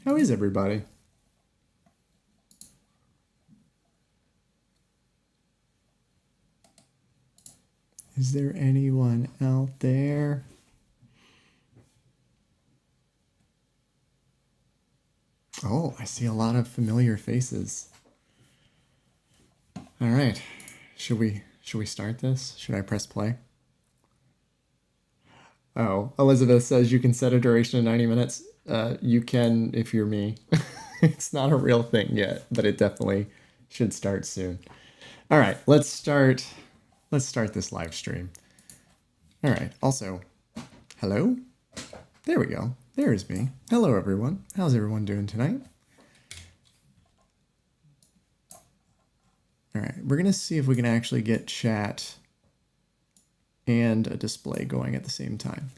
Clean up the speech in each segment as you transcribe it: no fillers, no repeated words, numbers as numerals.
How is everybody? Is there anyone out there? Oh, I see a lot of familiar faces. All right. Should we start this? Should I press play? Oh, Elizabeth says you can set a duration of 90 minutes. You can if you're me. It's not a real thing yet, but it definitely should start soon. All right, let's start this live stream. All right. Also, hello? There we go. There's me. Hello, everyone. How's everyone doing tonight? All right, we're going to see if we can actually get chat and a display going at the same time.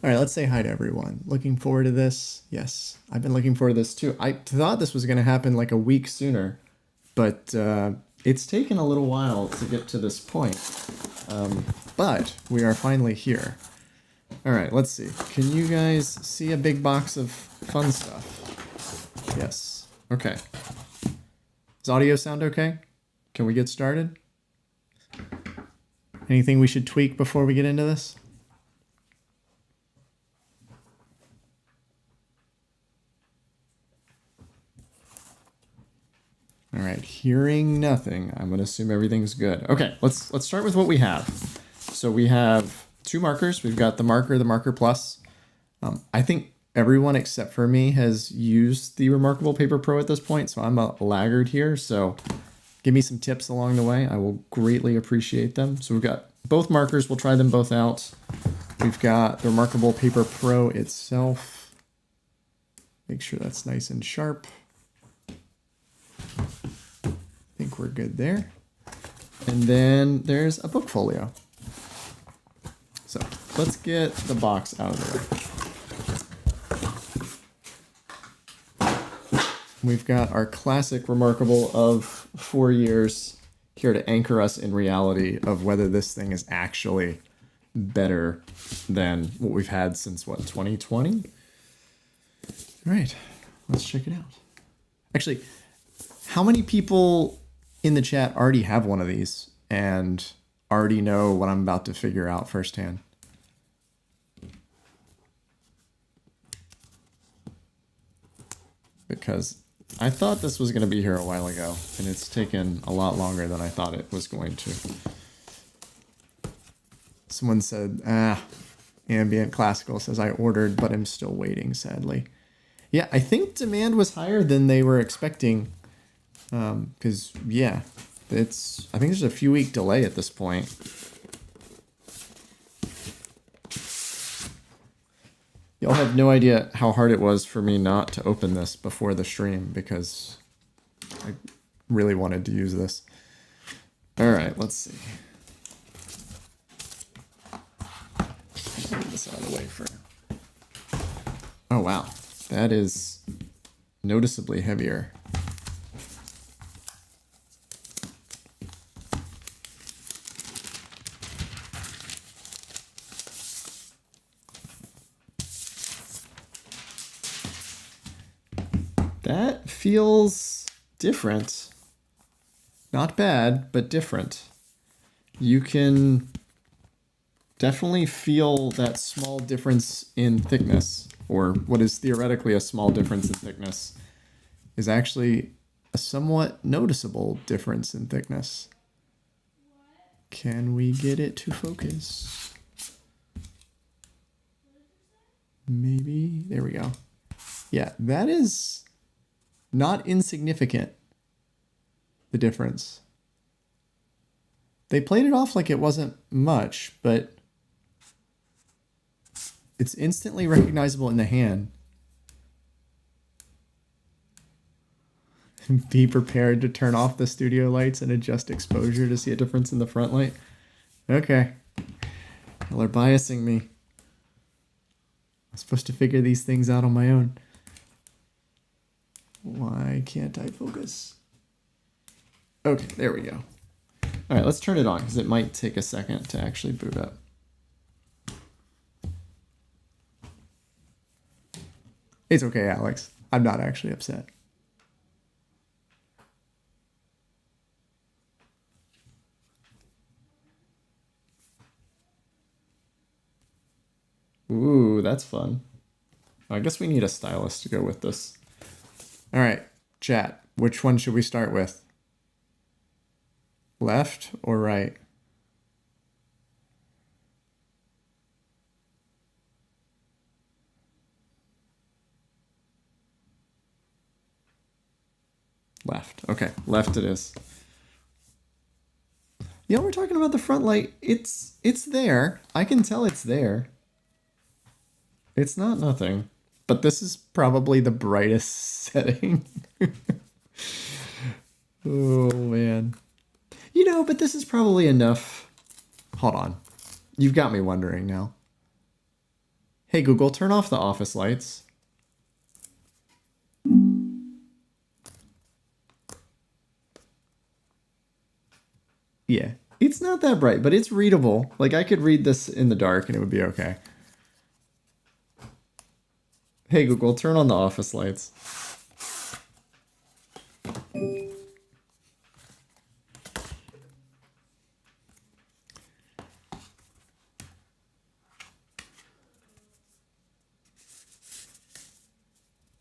All right, let's say hi to everyone. Looking forward to this? Yes, I've been looking forward to this too. I thought this was going to happen like a week sooner, but it's taken a little while to get to this point. But we are finally here. All right, let's see. Can you guys see a big box of fun stuff? Yes. Okay. Does audio sound okay? Can we get started? Anything we should tweak before we get into this? All right, hearing nothing. I'm going to assume everything's good. Okay, let's start with what we have. So we have two markers. We've got the marker plus. I think everyone except for me has used the reMarkable Paper Pro at this point, so I'm a laggard here. So give me some tips along the way. I will greatly appreciate them. So we've got both markers. We'll try them both out. We've got the reMarkable Paper Pro itself. Make sure that's nice and sharp. I think we're good there. And then there's a book folio. So let's get the box out of the way. We've got our classic reMarkable of 4 years here to anchor us in reality of whether this thing is actually better than what we've had since, what, 2020? All right, let's check it out. Actually, how many people in the chat already have one of these and already know what I'm about to figure out firsthand? Because I thought this was going to be here a while ago, and it's taken a lot longer than I thought it was going to. Someone said, Ambient Classical says, I ordered, but I'm still waiting, sadly. Yeah, I think demand was higher than they were expecting. Because, yeah, I think there's a few week delay at this point. Y'all have no idea how hard it was for me not to open this before the stream because I really wanted to use this. All right, let's see. Move this out of the way for now. Oh, wow. That is noticeably heavier. That feels different. Not bad, but different. You can definitely feel that small difference in thickness, or what is theoretically a small difference in thickness, is actually a somewhat noticeable difference in thickness. Can we get it to focus? Maybe. There we go. Yeah, that is not insignificant, the difference. They played it off like it wasn't much, but it's instantly recognizable in the hand. Be prepared to turn off the studio lights and adjust exposure to see a difference in the front light. Okay. Y'all are biasing me. I'm supposed to figure these things out on my own. Why can't I focus? Okay, there we go. All right, let's turn it on because it might take a second to actually boot up. It's okay, Alex. I'm not actually upset. Ooh, that's fun. I guess we need a stylus to go with this. All right, chat. Which one should we start with? Left or right? Left. Okay, left it is. You know, we're talking about the front light. It's there. I can tell it's there. It's not nothing. But this is probably the brightest setting. Oh, man. You know, but this is probably enough. Hold on. You've got me wondering now. Hey, Google, turn off the office lights. Yeah, it's not that bright, but it's readable. Like, I could read this in the dark and it would be okay. Hey, Google, turn on the office lights.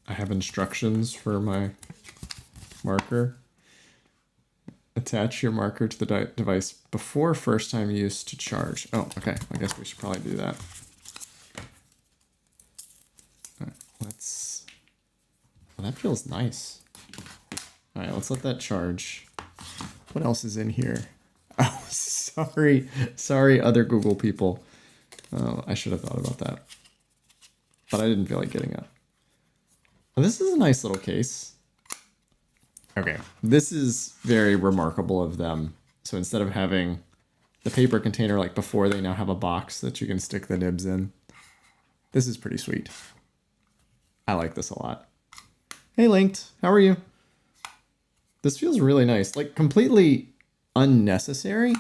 I have instructions for my marker. Attach your marker to the device before first time use to charge. Oh, okay. I guess we should probably do that. All right, let's... Well, that feels nice. All right, let's let that charge. What else is in here? Oh, sorry. Sorry, other Google people. Oh, I should have thought about that. But I didn't feel like getting it. Well, this is a nice little case. Okay, this is very remarkable of them. So instead of having the paper container like before, they now have a box that you can stick the nibs in. This is pretty sweet. I like this a lot. Hey, Linked, how are you? This feels really nice, like completely unnecessary,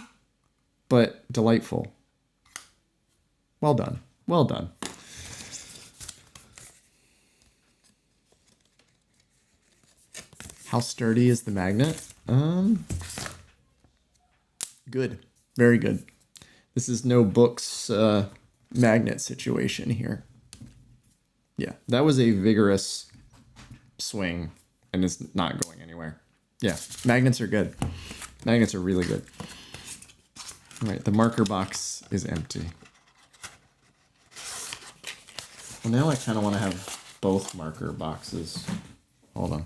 but delightful. Well done, well done. How sturdy is the magnet? Good. Very good. This is no books magnet situation here. Yeah, that was a vigorous swing and it's not going anywhere. Yeah, magnets are good. Magnets are really good. All right, the marker box is empty. Well, now I kind of want to have both marker boxes. Hold on.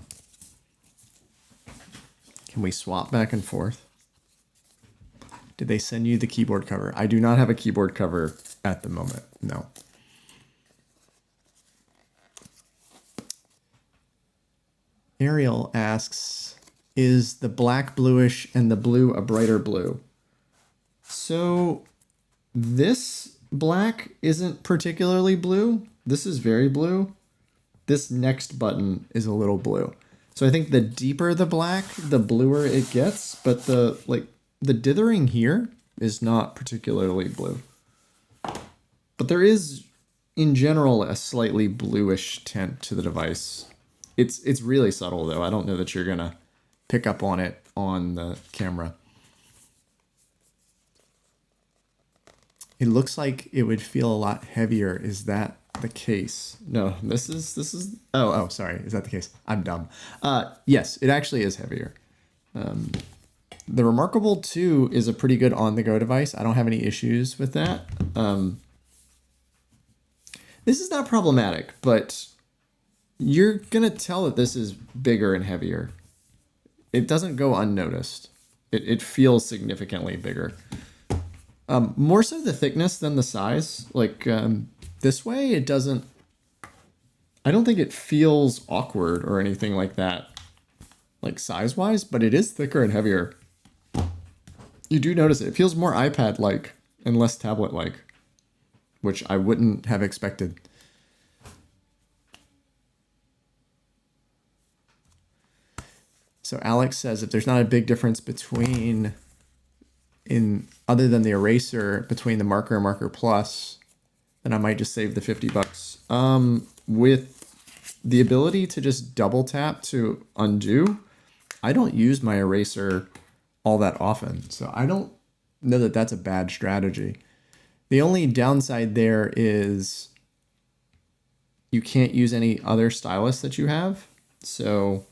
Can we swap back and forth? Did they send you the keyboard cover? I do not have a keyboard cover at the moment, no. Ariel asks, is the black bluish and the blue a brighter blue? So this black isn't particularly blue. This is very blue. This next button is a little blue. So I think the deeper the black, the bluer it gets, but the dithering here is not particularly blue. But there is, in general, a slightly bluish tint to the device. It's really subtle, though. I don't know that you're going to pick up on it on the camera. It looks like it would feel a lot heavier. Is that the case? No, this is oh sorry, is that the case? I'm dumb. Yes, it actually is heavier. The reMarkable 2 is a pretty good on-the-go device. I don't have any issues with that. This is not problematic, but you're gonna tell that this is bigger and heavier. It doesn't go unnoticed. It feels significantly bigger. More so the thickness than the size. Like this way, it doesn't... I don't think it feels awkward or anything like that, like size-wise, but it is thicker and heavier. You do notice it. It feels more iPad-like and less tablet-like, which I wouldn't have expected. So Alex says if there's not a big difference between, other than the eraser, between the marker and marker plus, then I might just save the $50. With the ability to just double tap to undo, I don't use my eraser all that often. So I don't know that that's a bad strategy. The only downside there is you can't use any other stylus that you have. So,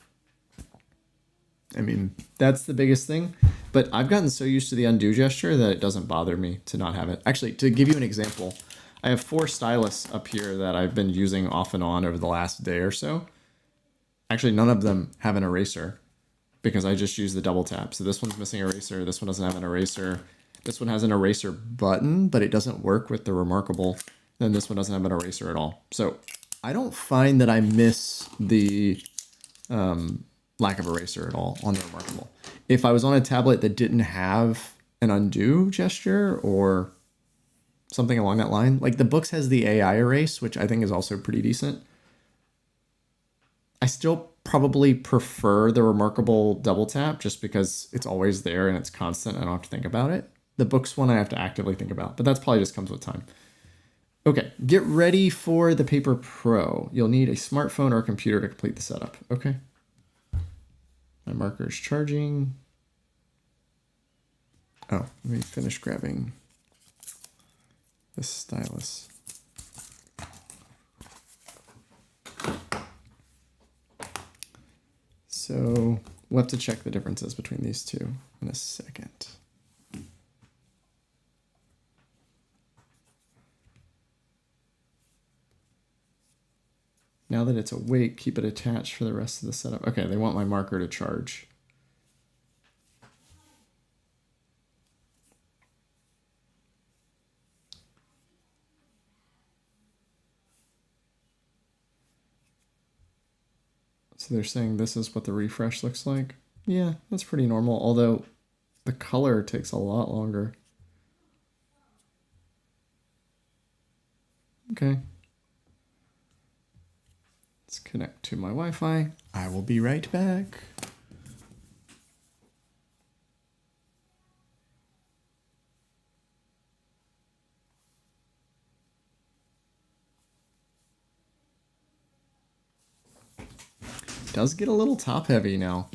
I mean, that's the biggest thing. But I've gotten so used to the undo gesture that it doesn't bother me to not have it. Actually, to give you an example, I have 4 stylus up here that I've been using off and on over the last day or so. Actually, none of them have an eraser because I just use the double tap. So this one's missing eraser. This one doesn't have an eraser. This one has an eraser button, but it doesn't work with the reMarkable. Then this one doesn't have an eraser at all. So I don't find that I miss the lack of eraser at all on the reMarkable. If I was on a tablet that didn't have an undo gesture or something along that line, like the Books has the AI erase, which I think is also pretty decent. I still probably prefer the reMarkable double tap just because it's always there and it's constant and I don't have to think about it. The Books one I have to actively think about, but that's probably just comes with time. Okay, get ready for the Paper Pro. You'll need a smartphone or a computer to complete the setup. Okay. My marker is charging. Oh, let me finish grabbing this stylus. So we'll have to check the differences between these two in a second. Now that it's awake, keep it attached for the rest of the setup. Okay, they want my marker to charge. So they're saying this is what the refresh looks like. Yeah, that's pretty normal, although the color takes a lot longer. Okay. Let's connect to my Wi-Fi. I will be right back. It does get a little top heavy now.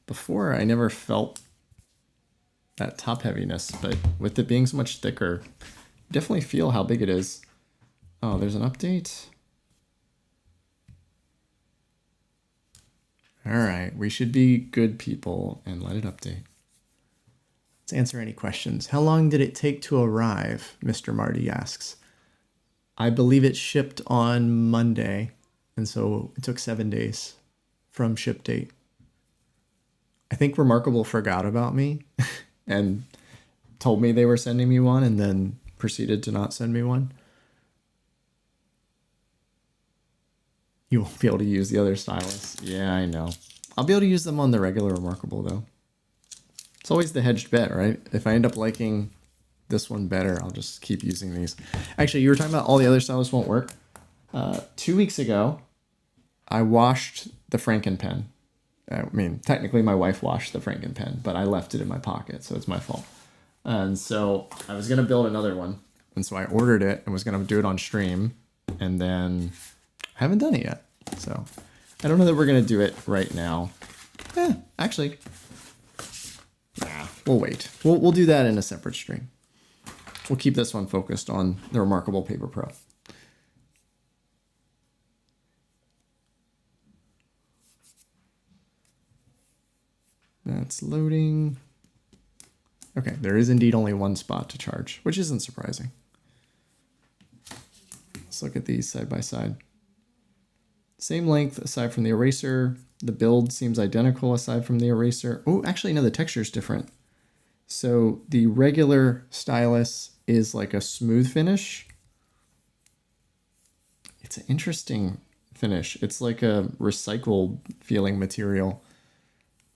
Before I never felt that top heaviness, but with it being so much thicker, you definitely feel how big it is. Oh, there's an update. All right, we should be good people and let it update. Let's answer any questions. How long did it take to arrive? Mr. Marty asks. I believe it shipped on Monday, and so it took 7 days from ship date. I think reMarkable forgot about me and told me they were sending me one and then proceeded to not send me one. You won't be able to use the other stylus. Yeah, I know. I'll be able to use them on the regular reMarkable, though. It's always the hedged bet, right? If I end up liking this one better, I'll just keep using these. Actually, you were talking about all the other stylus won't work. 2 weeks ago, I washed the Franken pen. I mean, technically my wife washed the Franken pen, but I left it in my pocket, so it's my fault. And so I was going to build another one. And so I ordered it and was going to do it on stream. And then I haven't done it yet. So I don't know that we're going to do it right now. Actually, nah, we'll wait. We'll do that in a separate stream. We'll keep this one focused on the reMarkable Paper Pro. That's loading. Okay, there is indeed only one spot to charge, which isn't surprising. Let's look at these side by side. Same length aside from the eraser. The build seems identical aside from the eraser. Oh, actually, no, the texture is different. So the regular stylus is like a smooth finish. It's an interesting finish. It's like a recycled feeling material,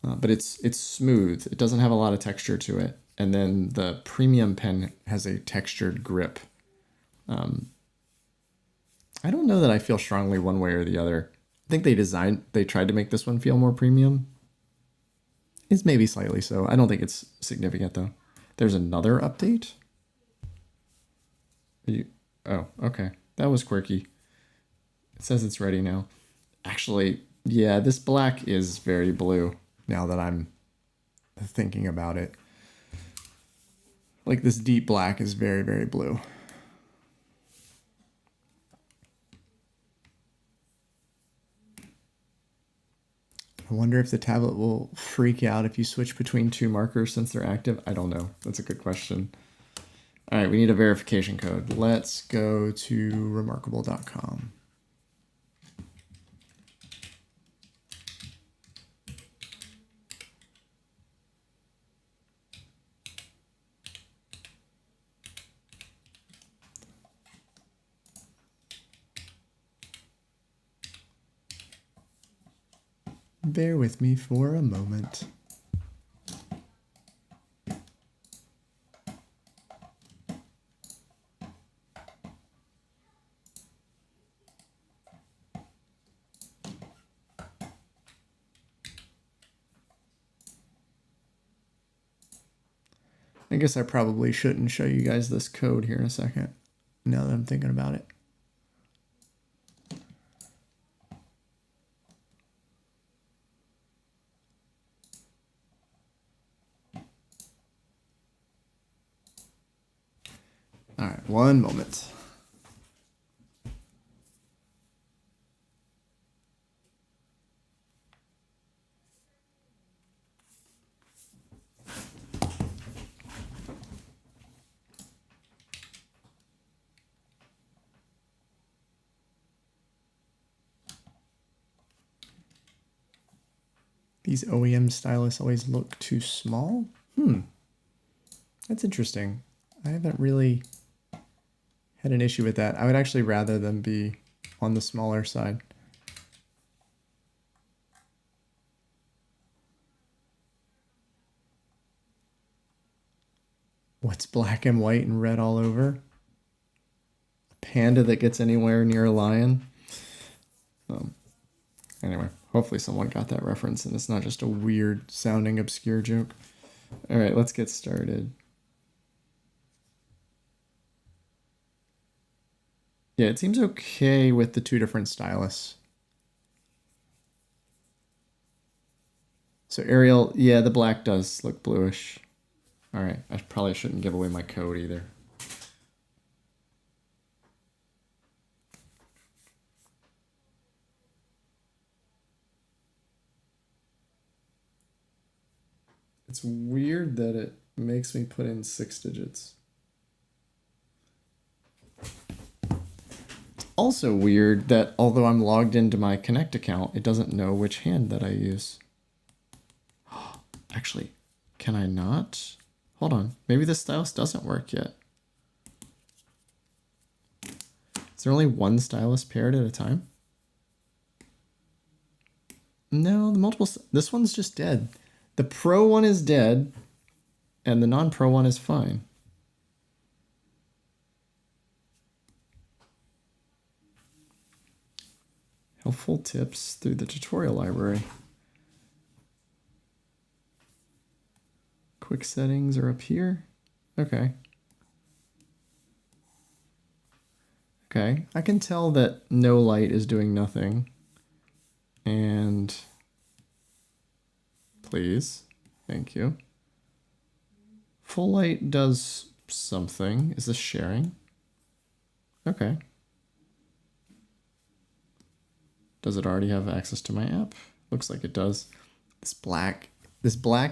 but it's smooth. It doesn't have a lot of texture to it. And then the premium pen has a textured grip. I don't know that I feel strongly one way or the other. I think they tried to make this one feel more premium. It's maybe slightly so. I don't think it's significant though. There's another update. Oh, okay. That was quirky. It says it's ready now. Actually, yeah, this black is very blue now that I'm thinking about it. Like this deep black is very, very blue. I wonder if the tablet will freak out if you switch between two markers since they're active. I don't know. That's a good question. All right, we need a verification code. Let's go to reMarkable.com. Bear with me for a moment. I guess I probably shouldn't show you guys this code here in a second, now that I'm thinking about it. All right, one moment. These OEM stylus always look too small? That's interesting. I haven't really had an issue with that. I would actually rather them be on the smaller side. What's black and white and red all over? A panda that gets anywhere near a lion? Anyway, hopefully someone got that reference and it's not just a weird sounding obscure joke. All right, let's get started. Yeah, it seems okay with the two different stylus. So Arial, yeah, the black does look bluish. All right, I probably shouldn't give away my code either. It's weird that it makes me put in 6 digits. It's also weird that although I'm logged into my Connect account, it doesn't know which hand that I use. Actually, can I not? Hold on, maybe the stylus doesn't work yet. Is there only one stylus paired at a time? No, the multiple, this one's just dead. The Pro one is dead, and the non-Pro one is fine. Helpful tips through the tutorial library. Quick settings are up here. Okay. Okay, I can tell that no light is doing nothing. And please, thank you. Full light does something. Is this sharing? Okay. Does it already have access to my app? Looks like it does. This black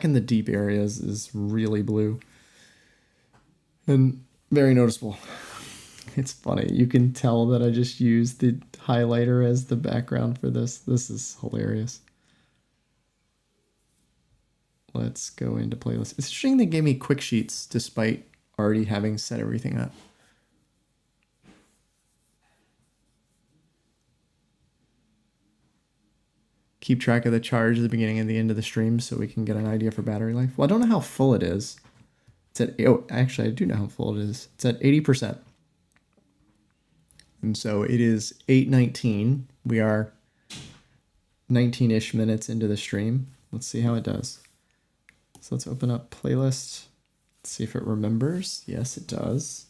in the deep areas is really blue and very noticeable. It's funny. You can tell that I just used the highlighter as the background for this. This is hilarious. Let's go into playlist. It's interesting they gave me quick sheets despite already having set everything up. Keep track of the charge at the beginning and the end of the stream so we can get an idea for battery life. Well, I don't know how full it is. It's at, oh, actually I do know how full it is. It's at 80%. And so it is 8:19. We are 19-ish minutes into the stream. Let's see how it does. So let's open up playlist. Let's see if it remembers. Yes, it does.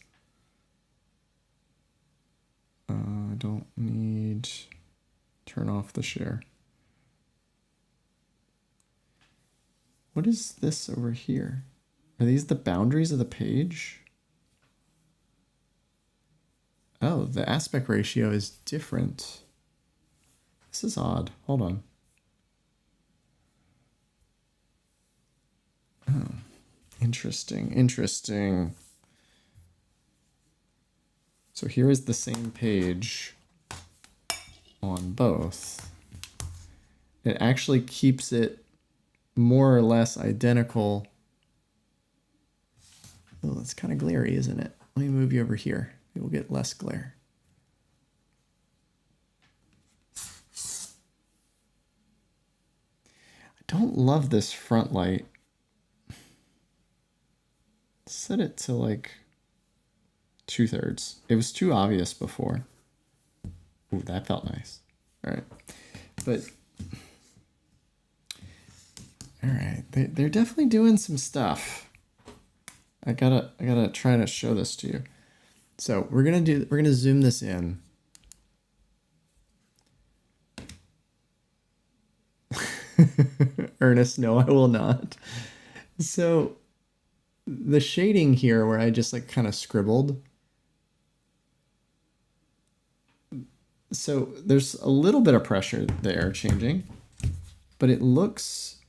I don't need, turn off the share. What is this over here? Are these the boundaries of the page? Oh, the aspect ratio is different. This is odd. Hold on. Oh, interesting, interesting. So here is the same page on both. It actually keeps it more or less identical. Oh, that's kind of glary, isn't it? Let me move you over here. It will get less glare. I don't love this front light. Set it to like 2/3. It was too obvious before. Ooh, that felt nice. All right. But, all right. They're definitely doing some stuff. I gotta try to show this to you. So we're gonna zoom this in. Ernest, no, I will not. So the shading here where I just like kind of scribbled. So there's a little bit of pressure there changing, but it looks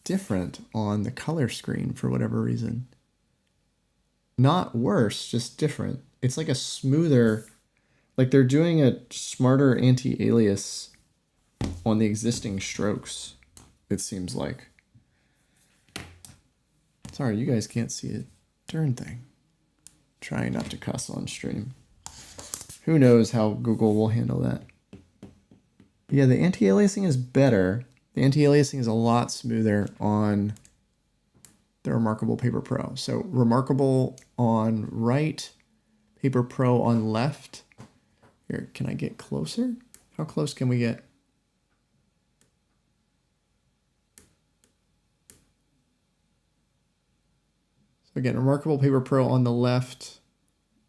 different on the color screen for whatever reason. Not worse, just different. It's like a smoother, like they're doing a smarter anti-alias on the existing strokes, it seems like. Sorry, you guys can't see a darn thing. Trying not to cuss on stream. Who knows how Google will handle that. Yeah, the anti-aliasing is better. The anti-aliasing is a lot smoother on the reMarkable Paper Pro. So reMarkable on right, Paper Pro on left. Here, can I get closer? How close can we get? So again, reMarkable Paper Pro on the left,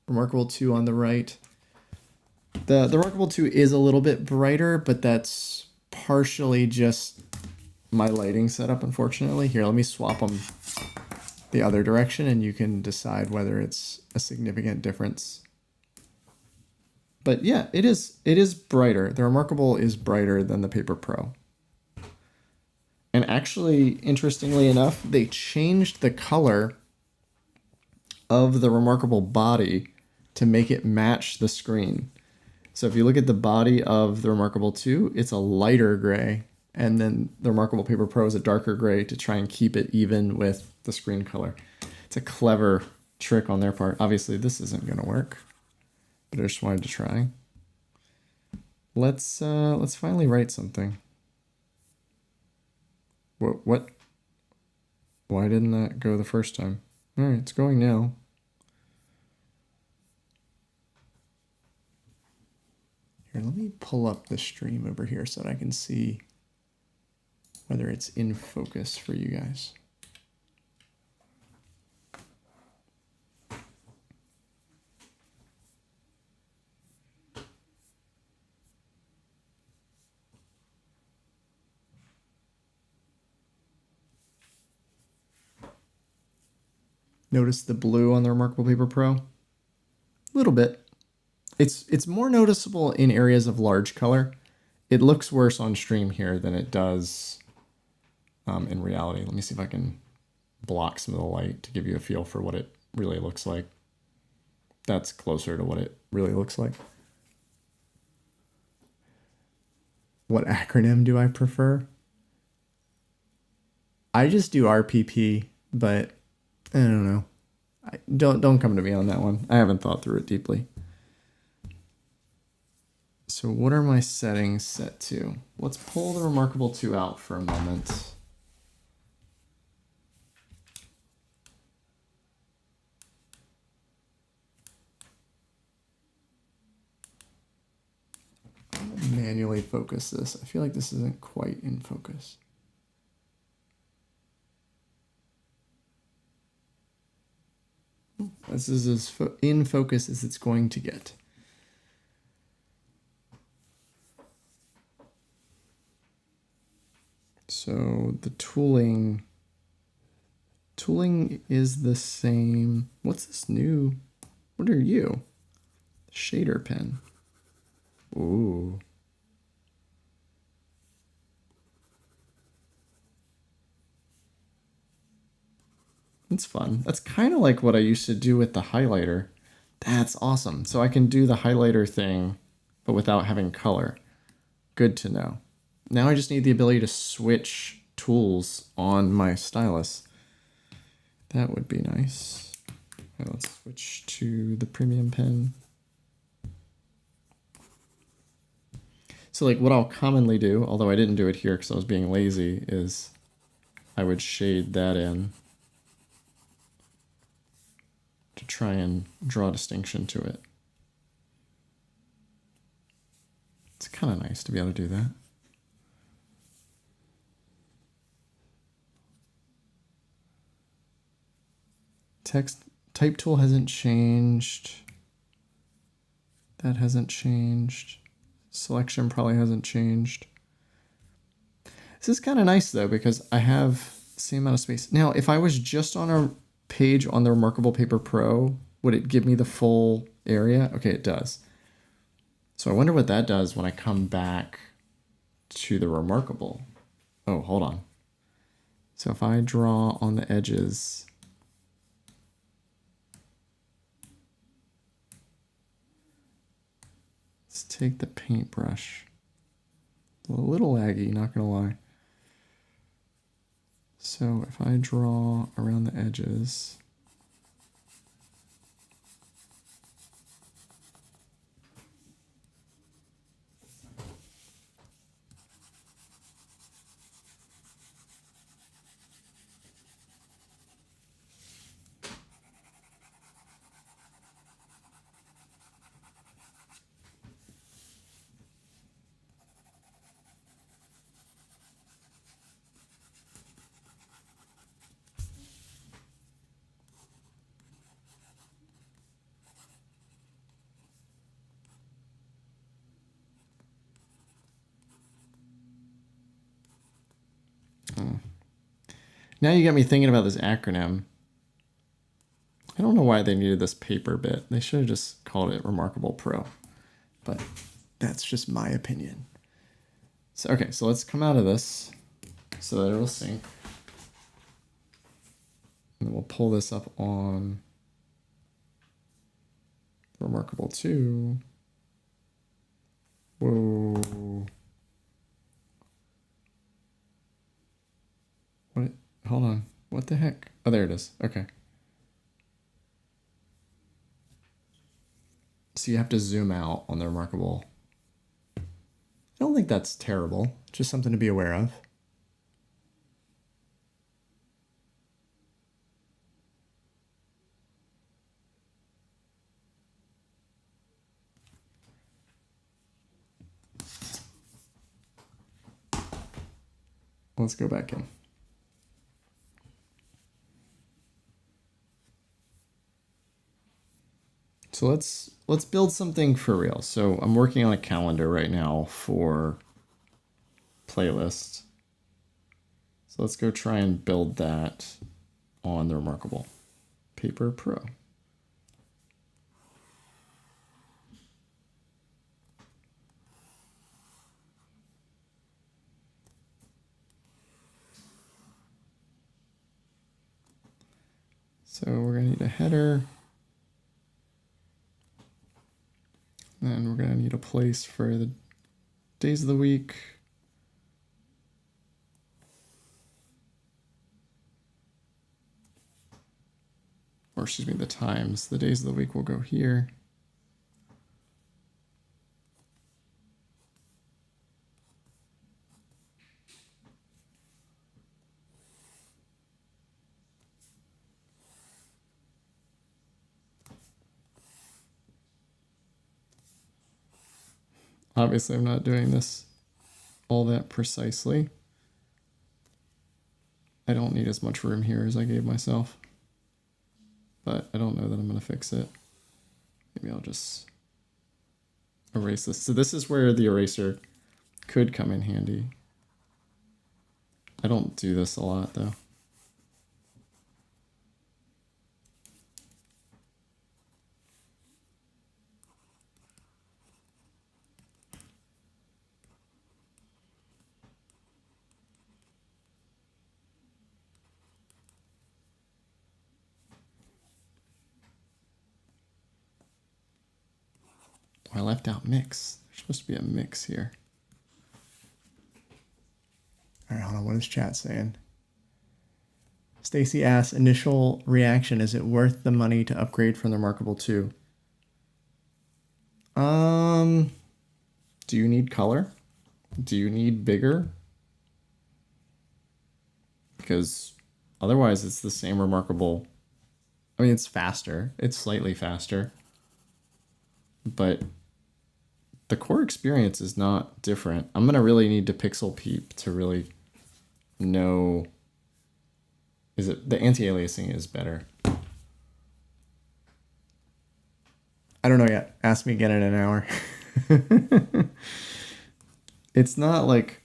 reMarkable 2 on the right. The reMarkable 2 is a little bit brighter, but that's partially just my lighting setup, unfortunately. Here, let me swap them the other direction and you can decide whether it's a significant difference. But yeah, it is brighter. The reMarkable is brighter than the Paper Pro. And actually, interestingly enough, they changed the color of the reMarkable body to make it match the screen. So if you look at the body of the reMarkable 2, it's a lighter gray, and then the reMarkable Paper Pro is a darker gray to try and keep it even with the screen color. It's a clever trick on their part. Obviously, this isn't going to work, but I just wanted to try. Let's finally write something. What? Why didn't that go the first time? All right, it's going now. Here, let me pull up the stream over here so that I can see whether it's in focus for you guys. Notice the blue on the reMarkable Paper Pro? A little bit. It's more noticeable in areas of large color. It looks worse on stream here than it does in reality. Let me see if I can block some of the light to give you a feel for what it really looks like. That's closer to what it really looks like. What acronym do I prefer? I just do RPP, but I don't know. Don't come to me on that one. I haven't thought through it deeply. So what are my settings set to? Let's pull the reMarkable 2 out for a moment. I'm gonna manually focus this. I feel like this isn't quite in focus. This is as in focus as it's going to get. So the tooling is the same. What's this new? What are you? Shader pen. Ooh. That's fun. That's kind of like what I used to do with the highlighter. That's awesome. So I can do the highlighter thing, but without having color. Good to know. Now I just need the ability to switch tools on my stylus. That would be nice. Okay, let's switch to the premium pen. So like what I'll commonly do, although I didn't do it here because I was being lazy, is I would shade that in to try and draw a distinction to it. It's kind of nice to be able to do that. Text type tool hasn't changed. That hasn't changed. Selection probably hasn't changed. This is kind of nice though, because I have the same amount of space. Now, if I was just on a page on the reMarkable Paper Pro, would it give me the full area? Okay, it does. So I wonder what that does when I come back to the reMarkable. Oh, hold on. So if I draw on the edges, let's take the paintbrush. A little laggy, not gonna lie. So if I draw around the edges, now you got me thinking about this acronym. I don't know why they needed this paper bit. They should have just called it reMarkable Pro. But that's just my opinion. So okay, so let's come out of this so that it'll sync. And then we'll pull this up on reMarkable 2. Whoa. What? Hold on. What the heck? Oh, there it is. Okay. So you have to zoom out on the reMarkable. I don't think that's terrible. Just something to be aware of. Let's go back in. So let's build something for real. So I'm working on a calendar right now for playlist. So let's go try and build that on the reMarkable Paper Pro. So we're going to need a header. And we're going to need a place for the days of the week. Or excuse me, the times. The days of the week will go here. Obviously, I'm not doing this all that precisely. I don't need as much room here as I gave myself. But I don't know that I'm going to fix it. Maybe I'll just erase this. So this is where the eraser could come in handy. I don't do this a lot though. I left out mix. There's supposed to be a mix here. All right, hold on. What is chat saying? Stacy asks, initial reaction, is it worth the money to upgrade from the reMarkable 2? Do you need color? Do you need bigger? Because otherwise it's the same reMarkable. I mean, it's faster. It's slightly faster. But the core experience is not different. I'm going to really need to pixel peep to really know. Is it the anti-aliasing is better? I don't know yet. Ask me again in an hour. It's not like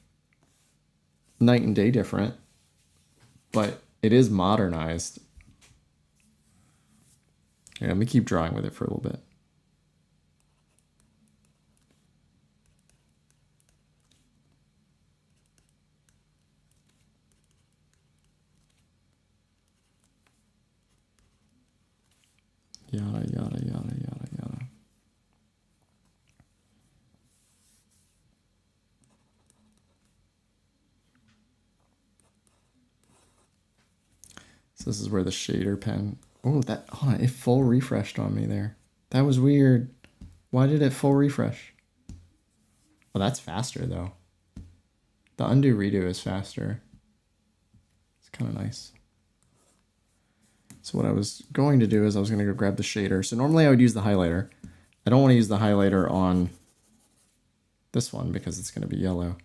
night and day different, but it is modernized. Yeah, let me keep drawing with it for a little bit. Yada, yada, yada, yada, yada. So this is where the shader pen. Oh, that, hold on, it full refreshed on me there. That was weird. Why did it full refresh? Well, that's faster though. The undo redo is faster. It's kind of nice. So what I was going to do is I was going to go grab the shader. So normally I would use the highlighter. I don't want to use the highlighter on this one because it's going to be yellow.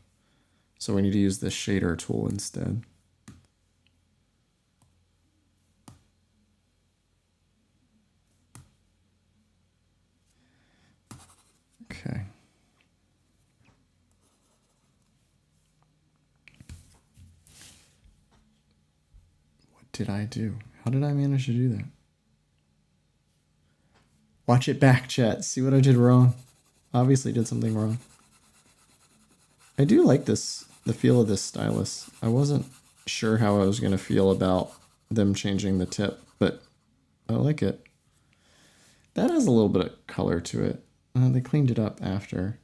So we need to use the shader tool instead. Okay. What did I do? How did I manage to do that? Watch it back, chat. See what I did wrong. Obviously did something wrong. I do like this, the feel of this stylus. I wasn't sure how I was going to feel about them changing the tip, but I like it. That has a little bit of color to it. They cleaned it up after.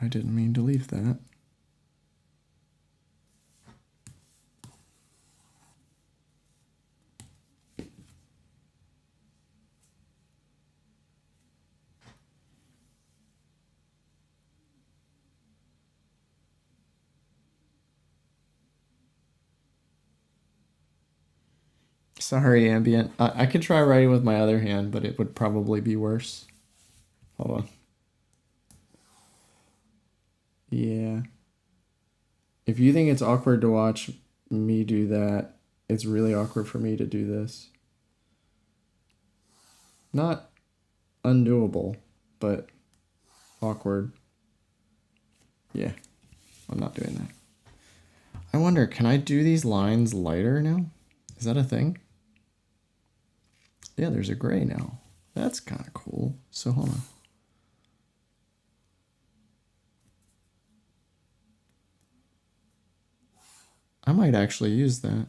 I didn't mean to leave that. Sorry, ambient. I could try writing with my other hand, but it would probably be worse. Hold on. Yeah. If you think it's awkward to watch me do that, it's really awkward for me to do this. Not undoable, but awkward. Yeah, I'm not doing that. I wonder, can I do these lines lighter now? Is that a thing? Yeah, there's a gray now. That's kind of cool. So hold on. I might actually use that.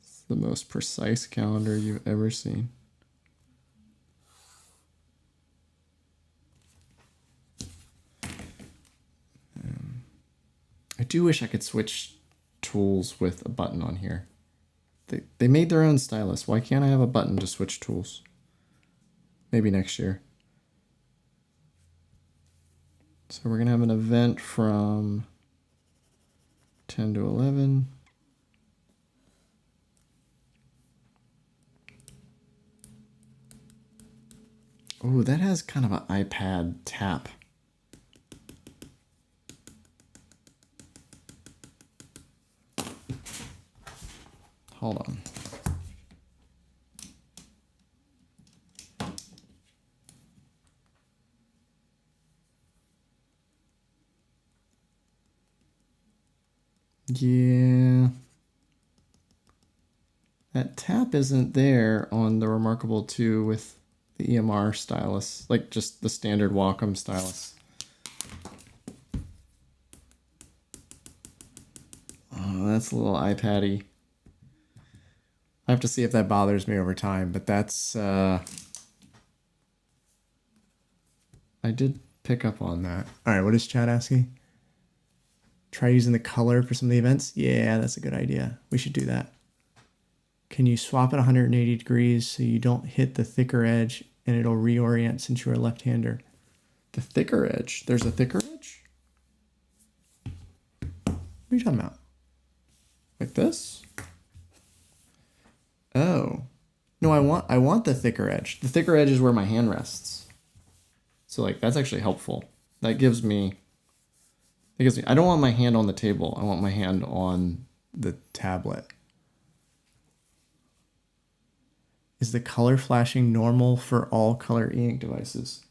It's the most precise calendar you've ever seen. I do wish I could switch tools with a button on here. They made their own stylus. Why can't I have a button to switch tools? Maybe next year. So we're going to have an event from 10 to 11. Oh, that has kind of an iPad tap. hold on. Yeah. That tap isn't there on the reMarkable 2 with the EMR stylus, like just the standard Wacom stylus. Oh, that's a little iPad-y. I have to see if that bothers me over time, but that's... I did pick up on that. All right, what is chat asking? Try using the color for some of the events? Yeah, that's a good idea. We should do that. Can you swap it 180 degrees so you don't hit the thicker edge and it'll reorient since you're a left-hander? The thicker edge? There's a thicker edge? What are you talking about? Like this? Oh. No, I want the thicker edge. The thicker edge is where my hand rests. So like that's actually helpful. That gives me I don't want my hand on the table. I want my hand on the tablet. Is the color flashing normal for all color e-ink devices?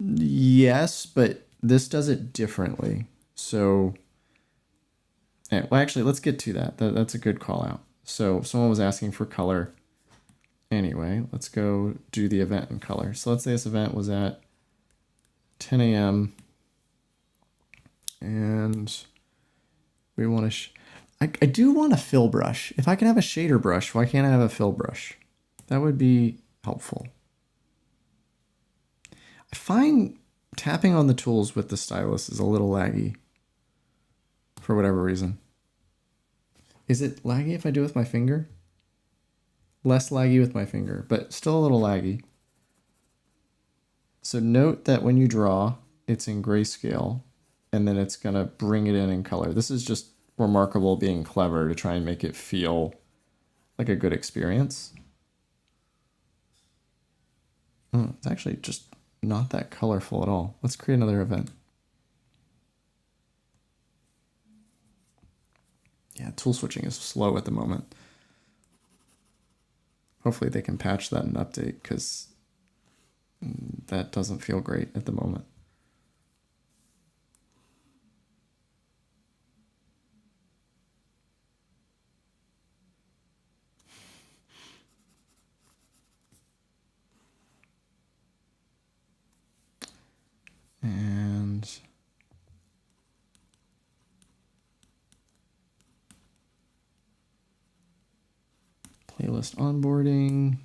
Yes, but this does it differently. So, well, actually, let's get to that. That's a good call out. So someone was asking for color. Anyway, let's go do the event in color. So let's say this event was at 10 a.m. and we want to... I do want a fill brush. If I can have a shader brush, why can't I have a fill brush? That would be helpful. I find tapping on the tools with the stylus is a little laggy for whatever reason. Is it laggy if I do it with my finger? Less laggy with my finger, but still a little laggy. So note that when you draw, it's in grayscale, and then it's going to bring it in color. This is just reMarkable being clever to try and make it feel like a good experience. It's actually just not that colorful at all. Let's create another event. Yeah, tool switching is slow at the moment. Hopefully they can patch that and update, because that doesn't feel great at the moment. And playlist onboarding.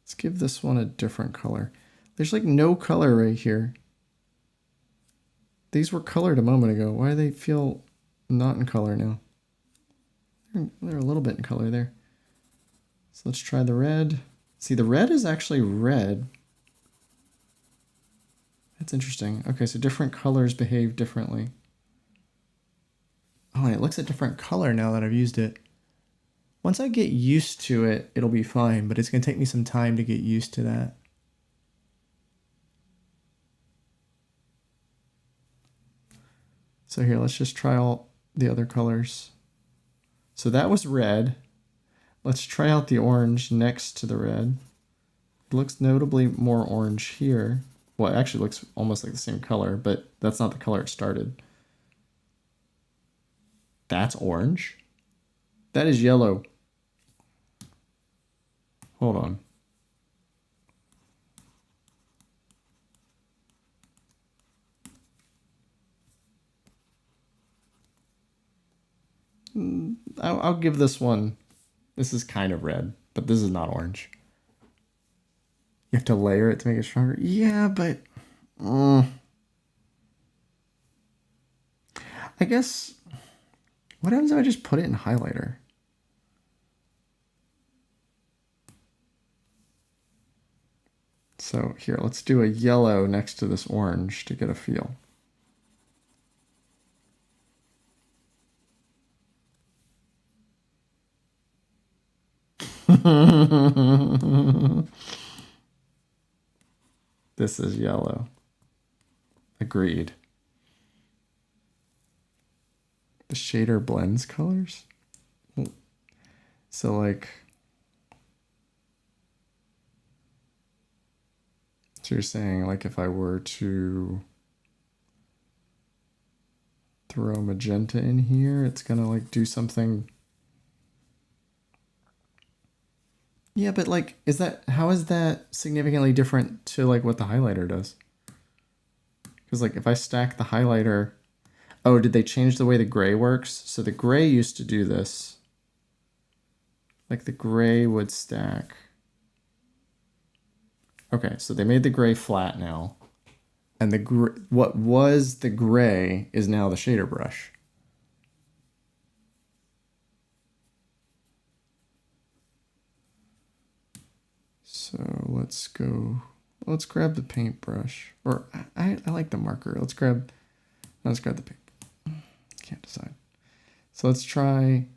Let's give this one a different color. There's like no color right here. These were colored a moment ago. Why do they feel not in color now? They're a little bit in color there. So let's try the red. See, the red is actually red. That's interesting. Okay, so different colors behave differently. Oh, and it looks a different color now that I've used it. Once I get used to it, it'll be fine, but it's going to take me some time to get used to that. So here, let's just try all the other colors. So that was red. Let's try out the orange next to the red. It looks notably more orange here. Well, it actually looks almost like the same color, but that's not the color it started. That's orange. That is yellow. Hold on. I'll give this one. This is kind of red, but this is not orange. You have to layer it to make it stronger. Yeah, but I guess what happens if I just put it in highlighter? So here, let's do a yellow next to this orange to get a feel. This is yellow. Agreed. The shader blends colors? So like, so you're saying like if I were to throw magenta in here, it's gonna like do something. Yeah, but like, how is that significantly different to like what the highlighter does? Because like if I stack the highlighter, oh, did they change the way the gray works? So the gray used to do this. Like the gray would stack. Okay, so they made the gray flat now. And what was the gray is now the shader brush. So let's grab the paintbrush. Or I like the marker. Let's grab the paint. Can't decide. So let's try,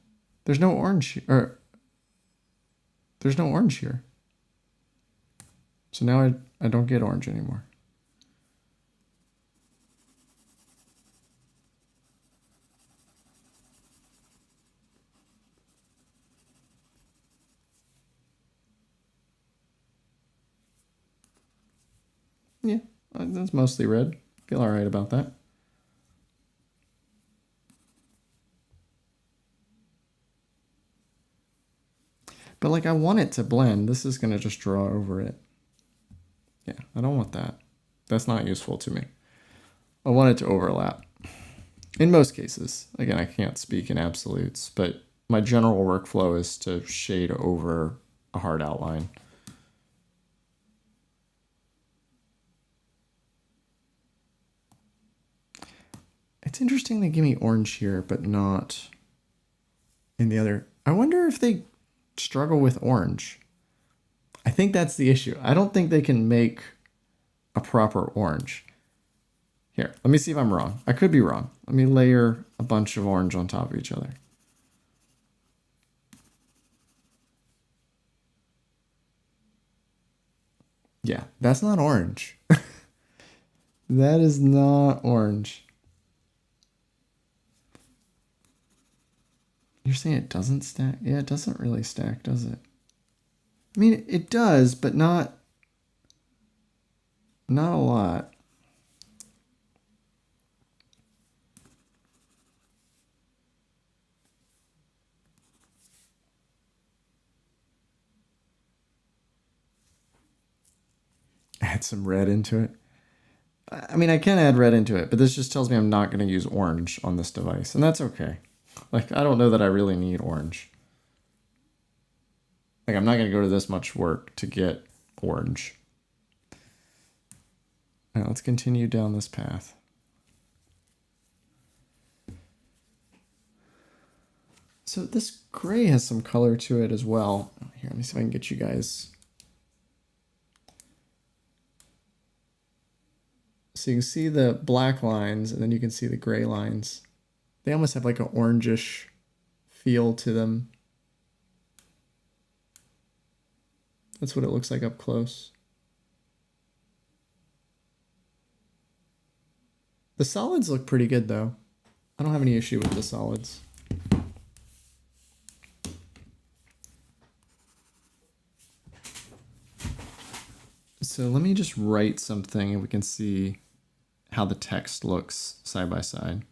there's no orange here. There's no orange here. So now I don't get orange anymore. Yeah, that's mostly red. Feel all right about that. But like I want it to blend. This is going to just draw over it. Yeah, I don't want that. That's not useful to me. I want it to overlap. In most cases. Again, I can't speak in absolutes, but my general workflow is to shade over a hard outline. It's interesting they give me orange here, but not in the other. I wonder if they struggle with orange. I think that's the issue. I don't think they can make a proper orange. Here, let me see if I'm wrong. I could be wrong. Let me layer a bunch of orange on top of each other. Yeah, that's not orange. That is not orange. You're saying it doesn't stack? Yeah, it doesn't really stack, does it? I mean, it does, but not a lot. Add some red into it. I mean, I can add red into it, but this just tells me I'm not going to use orange on this device, and that's okay. Like, I don't know that I really need orange. Like, I'm not going to go to this much work to get orange. Now, let's continue down this path. So this gray has some color to it as well. Here, let me see if I can get you guys. So you can see the black lines, and then you can see the gray lines. They almost have like an orangish feel to them. That's what it looks like up close. The solids look pretty good though. I don't have any issue with the solids. So let me just write something and we can see how the text looks side by side.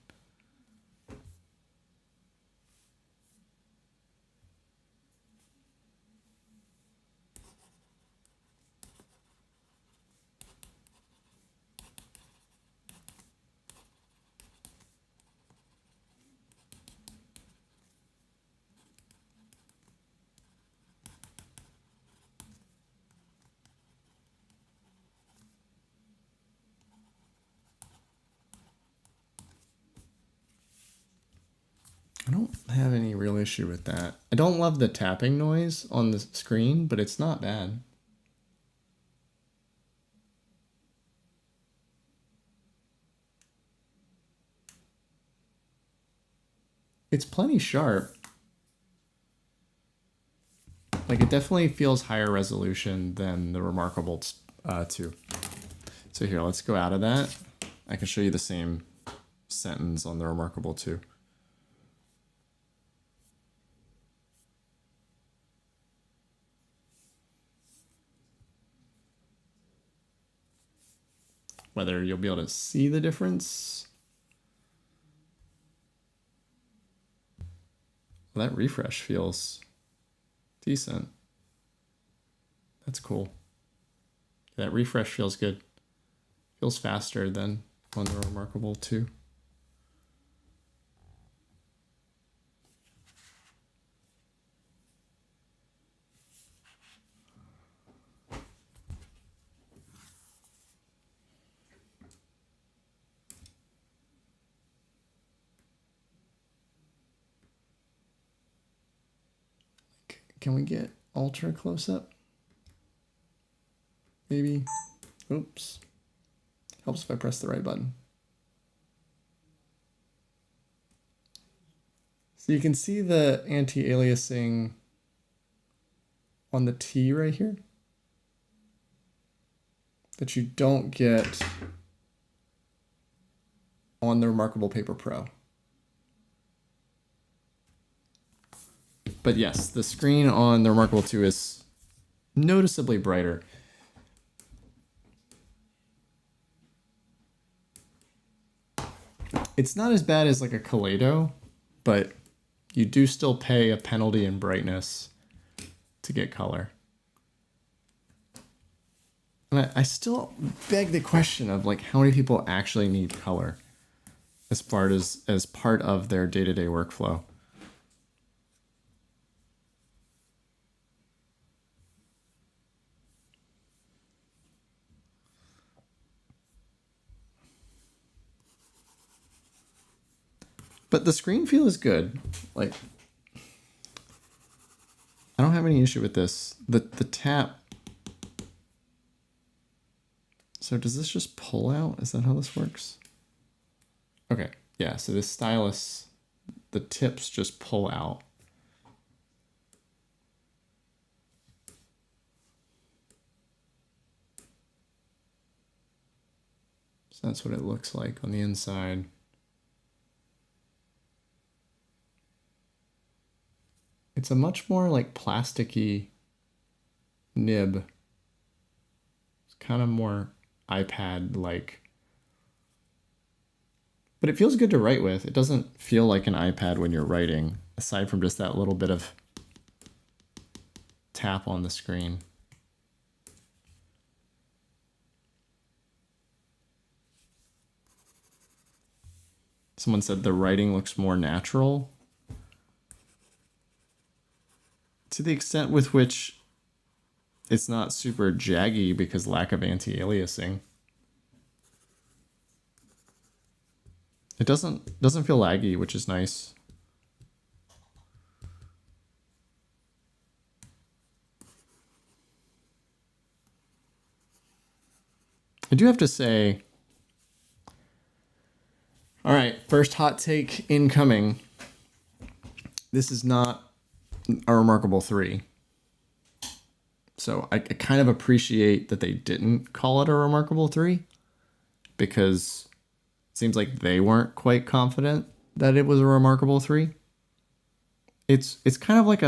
I don't have any real issue with that. I don't love the tapping noise on the screen, but it's not bad. It's plenty sharp. Like, it definitely feels higher resolution than the reMarkable 2. So here, let's go out of that. I can show you the same sentence on the reMarkable 2. whether you'll be able to see the difference. Well, that refresh feels decent. That's cool. That refresh feels good. Feels faster than on the reMarkable 2. Can we get ultra close up? Maybe. Oops. Helps if I press the right button. So you can see the anti-aliasing on the T right here that you don't get on the reMarkable Paper Pro. But yes, the screen on the reMarkable 2 is noticeably brighter. It's not as bad as like a Kaleido, but you do still pay a penalty in brightness to get color. And I still beg the question of like how many people actually need color as part of their day-to-day workflow. But the screen feel is good. Like, I don't have any issue with this. The tap. So does this just pull out? Is that how this works? Okay, yeah, so this stylus, the tips just pull out. So that's what it looks like on the inside. It's a much more like plasticky nib. It's kind of more iPad-like. But it feels good to write with. It doesn't feel like an iPad when you're writing, aside from just that little bit of tap on the screen. Someone said the writing looks more natural. To the extent with which it's not super jaggy because lack of anti-aliasing. It doesn't feel laggy, which is nice. I do have to say, all right, first hot take incoming. This is not a reMarkable 3. So I kind of appreciate that they didn't call it a reMarkable 3 because it seems like they weren't quite confident that it was a reMarkable 3. It's kind of like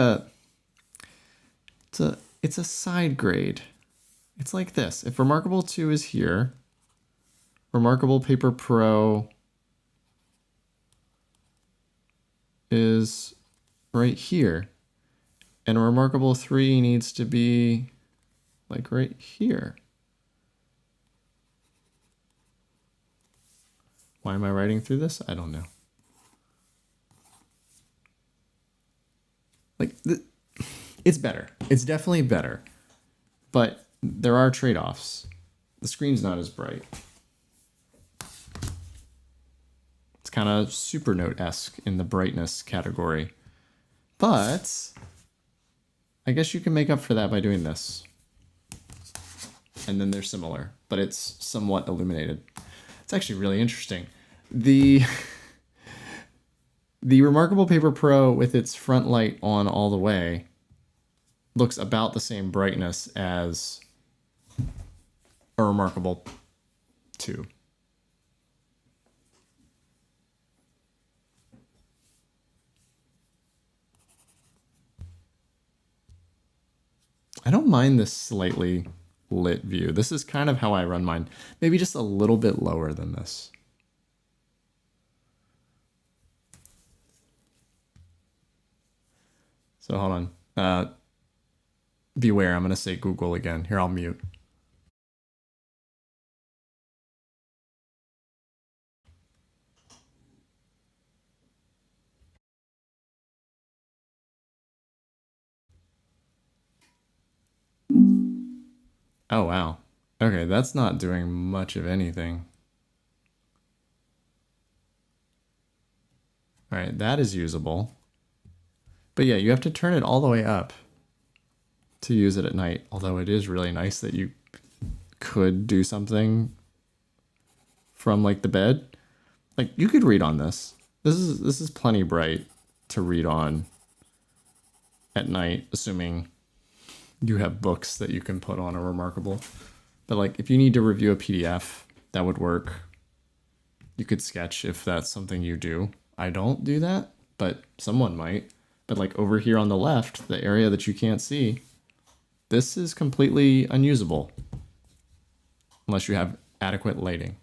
it's a side grade. It's like this. If reMarkable 2 is here, reMarkable Paper Pro is right here. And reMarkable 3 needs to be like right here. Why am I writing through this? I don't know. Like, it's better. It's definitely better. But there are trade-offs. The screen's not as bright. It's kind of Supernote-esque in the brightness category. But I guess you can make up for that by doing this. And then they're similar, but it's somewhat illuminated. It's actually really interesting. The reMarkable Paper Pro with its front light on all the way looks about the same brightness as a reMarkable 2. I don't mind this slightly lit view. This is kind of how I run mine. Maybe just a little bit lower than this. So hold on. Beware, I'm going to say Google again. Here, I'll mute. Oh, wow. Okay, that's not doing much of anything. All right, that is usable. But yeah, you have to turn it all the way up to use it at night. Although it is really nice that you could do something from like the bed. Like you could read on this. This is plenty bright to read on at night, assuming you have books that you can put on a reMarkable. But like if you need to review a PDF, that would work. You could sketch if that's something you do. I don't do that, but someone might. But like over here on the left, the area that you can't see, this is completely unusable unless you have adequate lighting.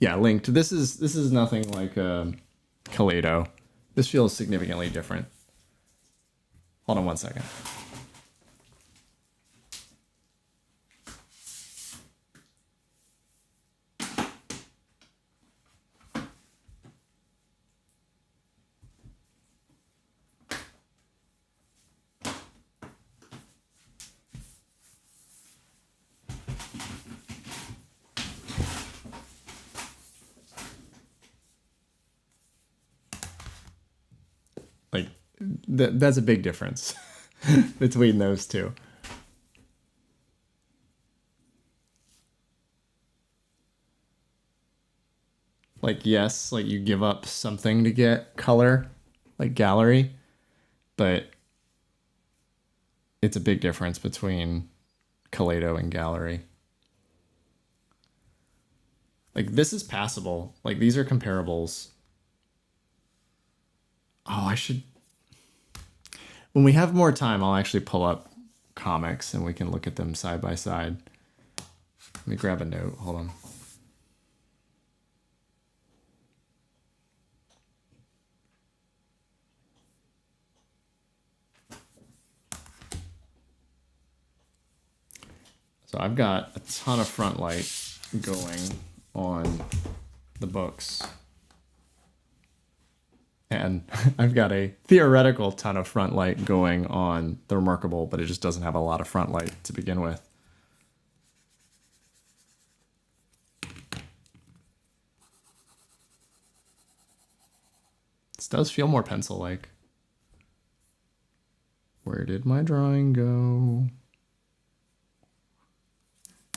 Yeah, linked. This is nothing like Kaleido. This feels significantly different. Hold on one second. Like that's a big difference between those two. Like yes, like you give up something to get color, like gallery, but it's a big difference between Kaleido and gallery. Like this is passable. Like these are comparables. Oh, I should. When we have more time, I'll actually pull up comics and we can look at them side by side. Let me grab a note. Hold on. So I've got a ton of front light going on the books. And I've got a theoretical ton of front light going on the reMarkable, but it just doesn't have a lot of front light to begin with. This does feel more pencil-like. Where did my drawing go?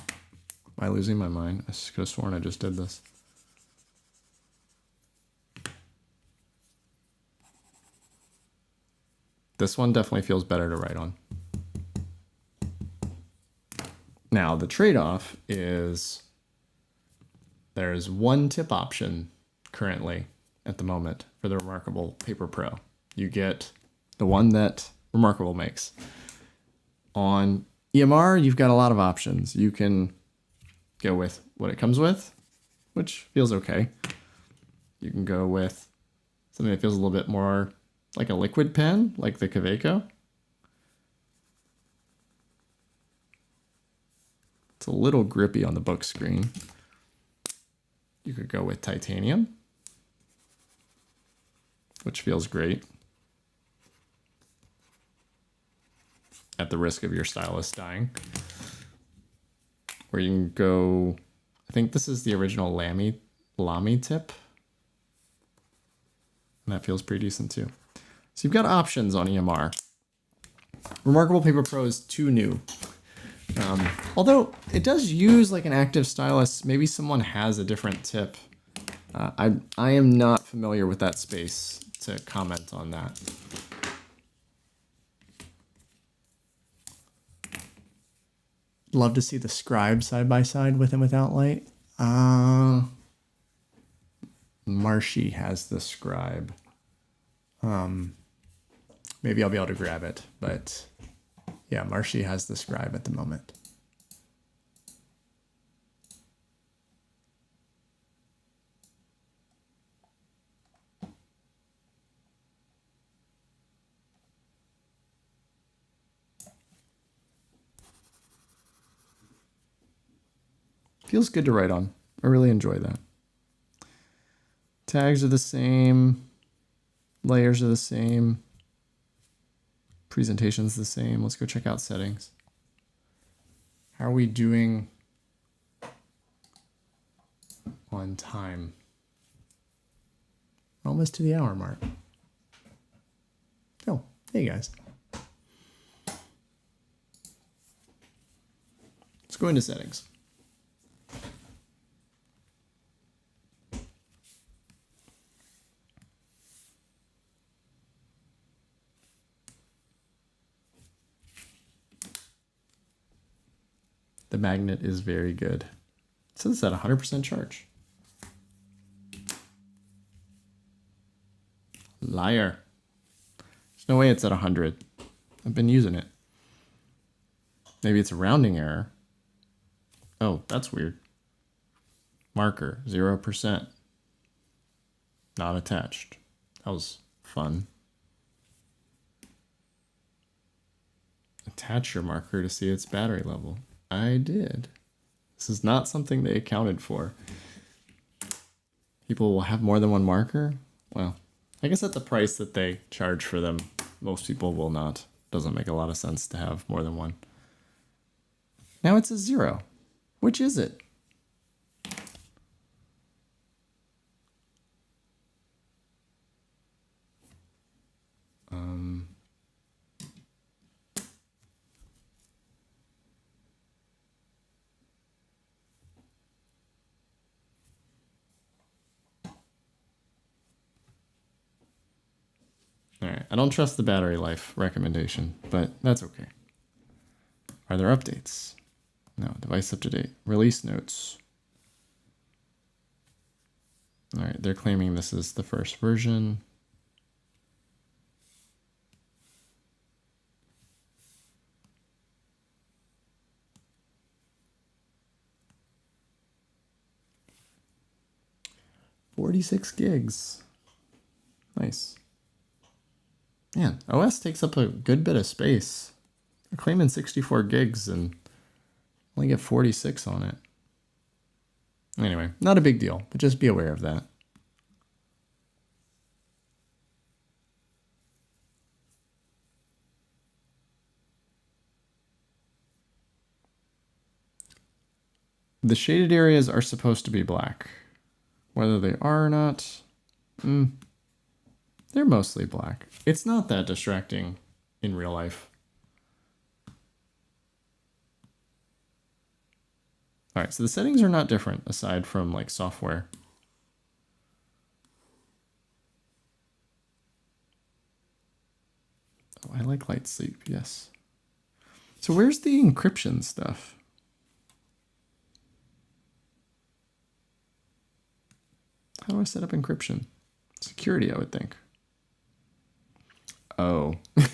Am I losing my mind? I could have sworn I just did this. This one definitely feels better to write on. Now, the trade-off is there's one tip option currently at the moment for the reMarkable Paper Pro. You get the one that reMarkable makes. On EMR, you've got a lot of options. You can go with what it comes with, which feels okay. You can go with something that feels a little bit more like a liquid pen, like the Kaweco. It's a little grippy on the book screen. You could go with titanium, which feels great, at the risk of your stylus dying. Or you can go, I think this is the original Lamy tip. And that feels pretty decent too. So you've got options on EMR. reMarkable Paper Pro is too new. Although it does use like an active stylus, maybe someone has a different tip. I am not familiar with that space to comment on that. Love to see the scribe side by side with and without light. Marshy has the scribe. Maybe I'll be able to grab it, but yeah, Marshy has the scribe at the moment. Feels good to write on. I really enjoy that. Tags are the same. Layers are the same. Presentation's the same. Let's go check out settings. How are we doing on time? Almost to the hour mark. Oh, hey guys. Let's go into settings. The magnet is very good. It says it's at 100% charge. Liar. There's no way it's at 100. I've been using it. Maybe it's a rounding error. Oh, that's weird. Marker, 0%. Not attached. That was fun. Attach your marker to see its battery level. I did. This is not something they accounted for. People will have more than one marker? Well, I guess at the price that they charge for them, most people will not. Doesn't make a lot of sense to have more than one. Now it's a 0. Which is it? All right, I don't trust the battery life recommendation, but that's okay. Are there updates? No, device up to date. Release notes. All right, they're claiming this is the first version. $46 gigs. Nice. Man, OS takes up a good bit of space. They're claiming 64 gigs and only get 46 on it. Anyway, not a big deal, but just be aware of that. The shaded areas are supposed to be black. Whether they are or not, they're mostly black. It's not that distracting in real life. All right, so the settings are not different aside from like software. Oh, I like light sleep, yes. So where's the encryption stuff? How do I set up encryption? Security, I would think. Oh,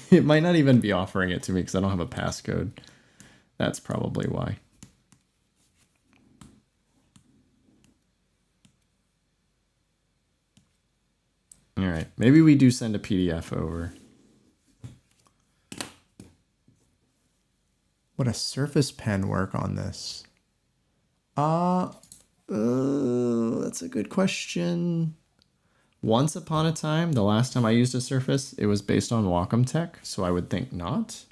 it might not even be offering it to me because I don't have a passcode. That's probably why. All right, maybe we do send a PDF over. Would a Surface Pen work on this? That's a good question. Once upon a time, the last time I used a Surface, it was based on Wacom Tech, so I would think not.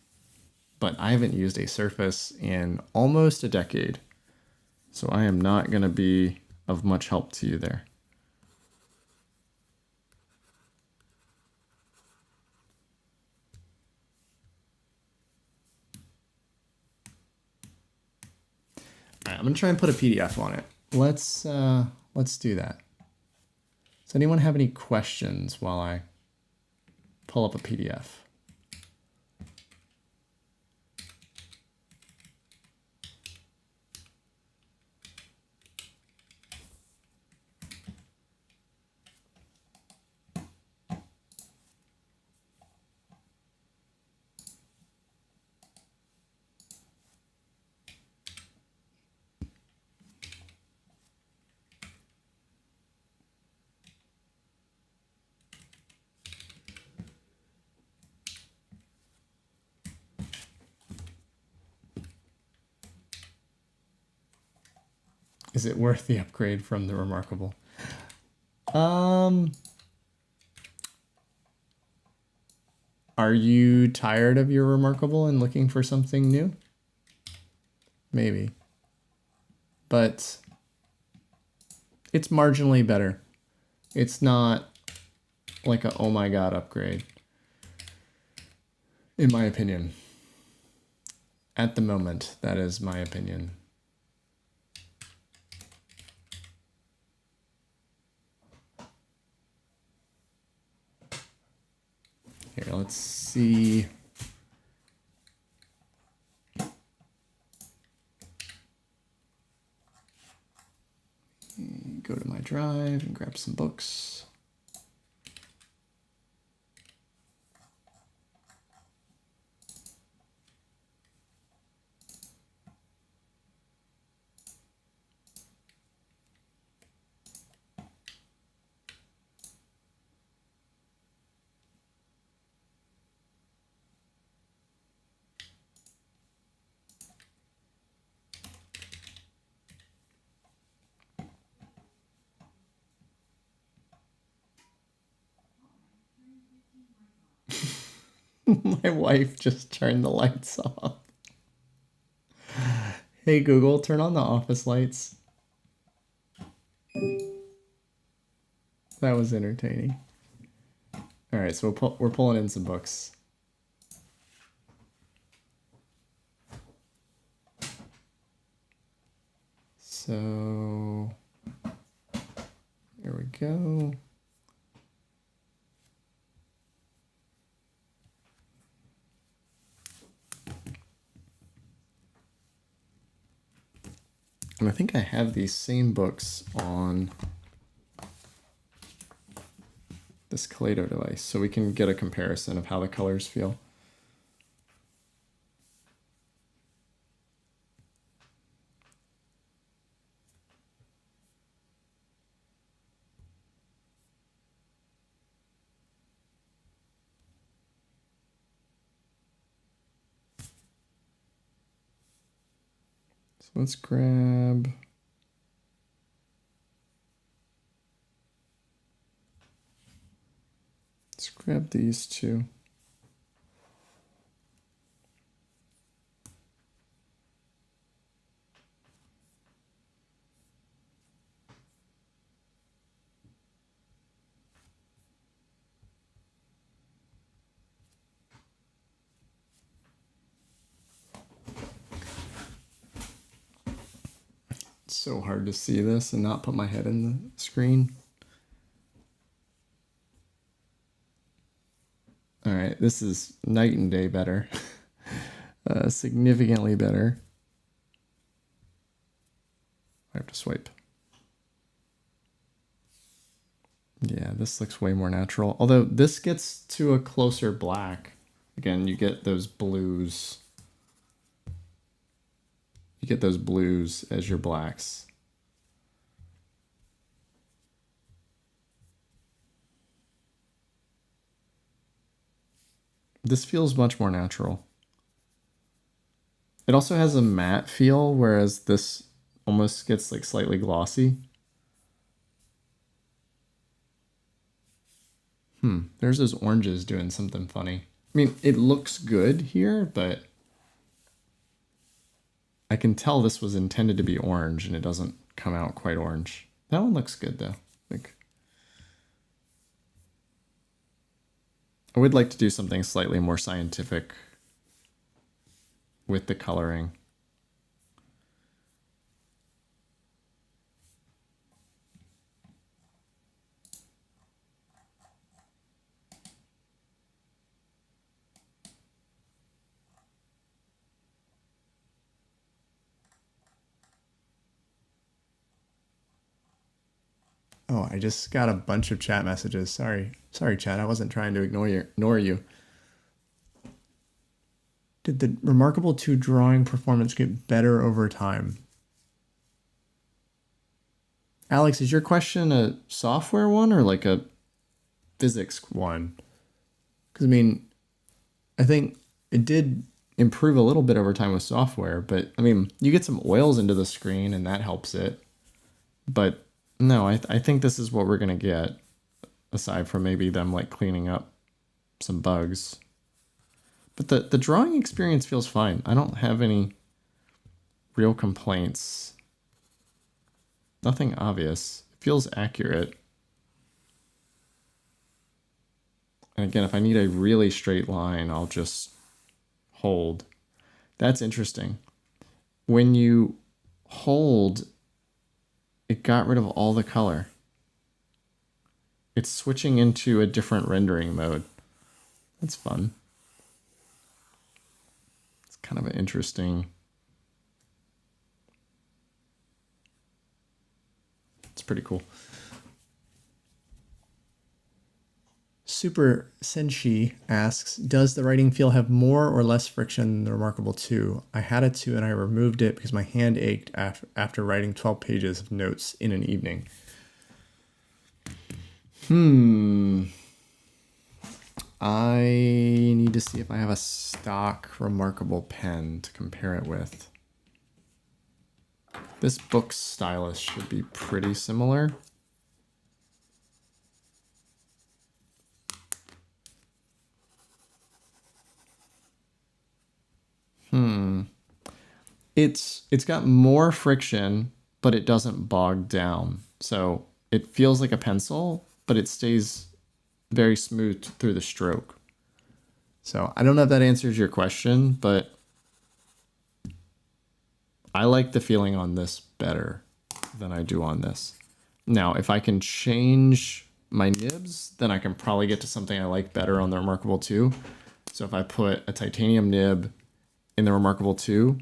But I haven't used a Surface in almost a decade, so I am not going to be of much help to you there. All right, I'm going to try and put a PDF on it. Let's do that. Does anyone have any questions while I pull up a PDF? Is it worth the upgrade from the reMarkable? Are you tired of your reMarkable and looking for something new? Maybe. But it's marginally better. It's not like a oh my god upgrade, in my opinion. At the moment, that is my opinion. Here, let's see. Go to my drive and grab some books. My wife just turned the lights off. Hey Google, turn on the office lights. That was entertaining. All right, so we're pulling in some books. So here we go. And I think I have these same books on this Kaleido device, so we can get a comparison of how the colors feel. So let's grab these two. It's so hard to see this and not put my head in the screen. All right, this is night and day better. Significantly better. I have to swipe. Yeah, this looks way more natural. Although this gets to a closer black. Again, you get those blues. You get those blues as your blacks. This feels much more natural. It also has a matte feel, whereas this almost gets like slightly glossy. There's those oranges doing something funny. I mean, it looks good here, but I can tell this was intended to be orange and it doesn't come out quite orange. That one looks good though. I would like to do something slightly more scientific with the coloring. Oh, I just got a bunch of chat messages. Sorry, chat. I wasn't trying to ignore you. Did the reMarkable 2 drawing performance get better over time? Alex, is your question a software one or like a physics one? Because, I mean, I think it did improve a little bit over time with software, but, I mean, you get some oils into the screen and that helps it. But no, I think this is what we're going to get, aside from maybe them like cleaning up some bugs. But the drawing experience feels fine. I don't have any real complaints. Nothing obvious. It feels accurate. And again, if I need a really straight line, I'll just hold. That's interesting. When you hold, it got rid of all the color. It's switching into a different rendering mode. That's fun. It's kind of an interesting. It's pretty cool. Super Senshi asks, does the writing feel have more or less friction than the reMarkable 2? I had a 2 and I removed it because my hand ached after writing 12 pages of notes in an evening. I need to see if I have a stock reMarkable pen to compare it with. This book stylus should be pretty similar. It's got more friction, but it doesn't bog down. So it feels like a pencil, but it stays very smooth through the stroke. So I don't know if that answers your question, but I like the feeling on this better than I do on this. Now, if I can change my nibs, then I can probably get to something I like better on the reMarkable 2. So if I put a titanium nib in the reMarkable 2,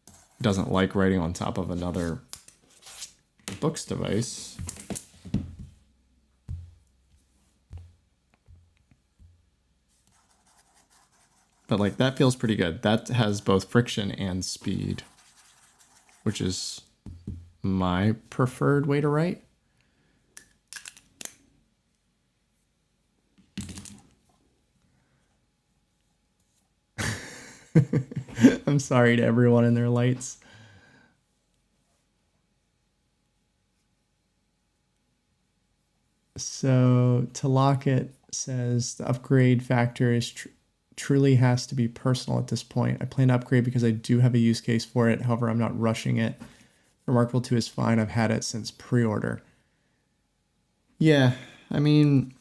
it doesn't like writing on top of another books device. But like that feels pretty good. That has both friction and speed, which is my preferred way to write. I'm sorry to everyone and their lights. So to lock it says the upgrade factor is truly has to be personal at this point. I plan to upgrade because I do have a use case for it. However, I'm not rushing it. reMarkable 2 is fine. I've had it since pre-order. Yeah, I mean,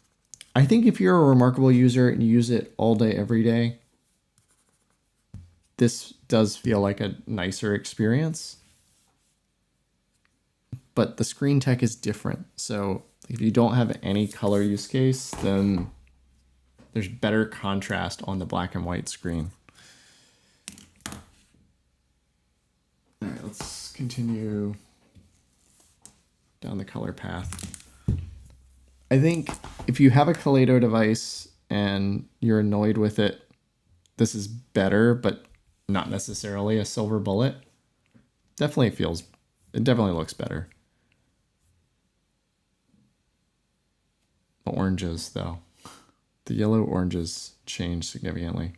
I think if you're a reMarkable user and you use it all day, every day, this does feel like a nicer experience. But the screen tech is different. So if you don't have any color use case, then there's better contrast on the black and white screen. All right, let's continue down the color path. I think if you have a Kaleido device and you're annoyed with it, this is better, but not necessarily a silver bullet. It definitely looks better. The oranges, though. The yellow oranges change significantly.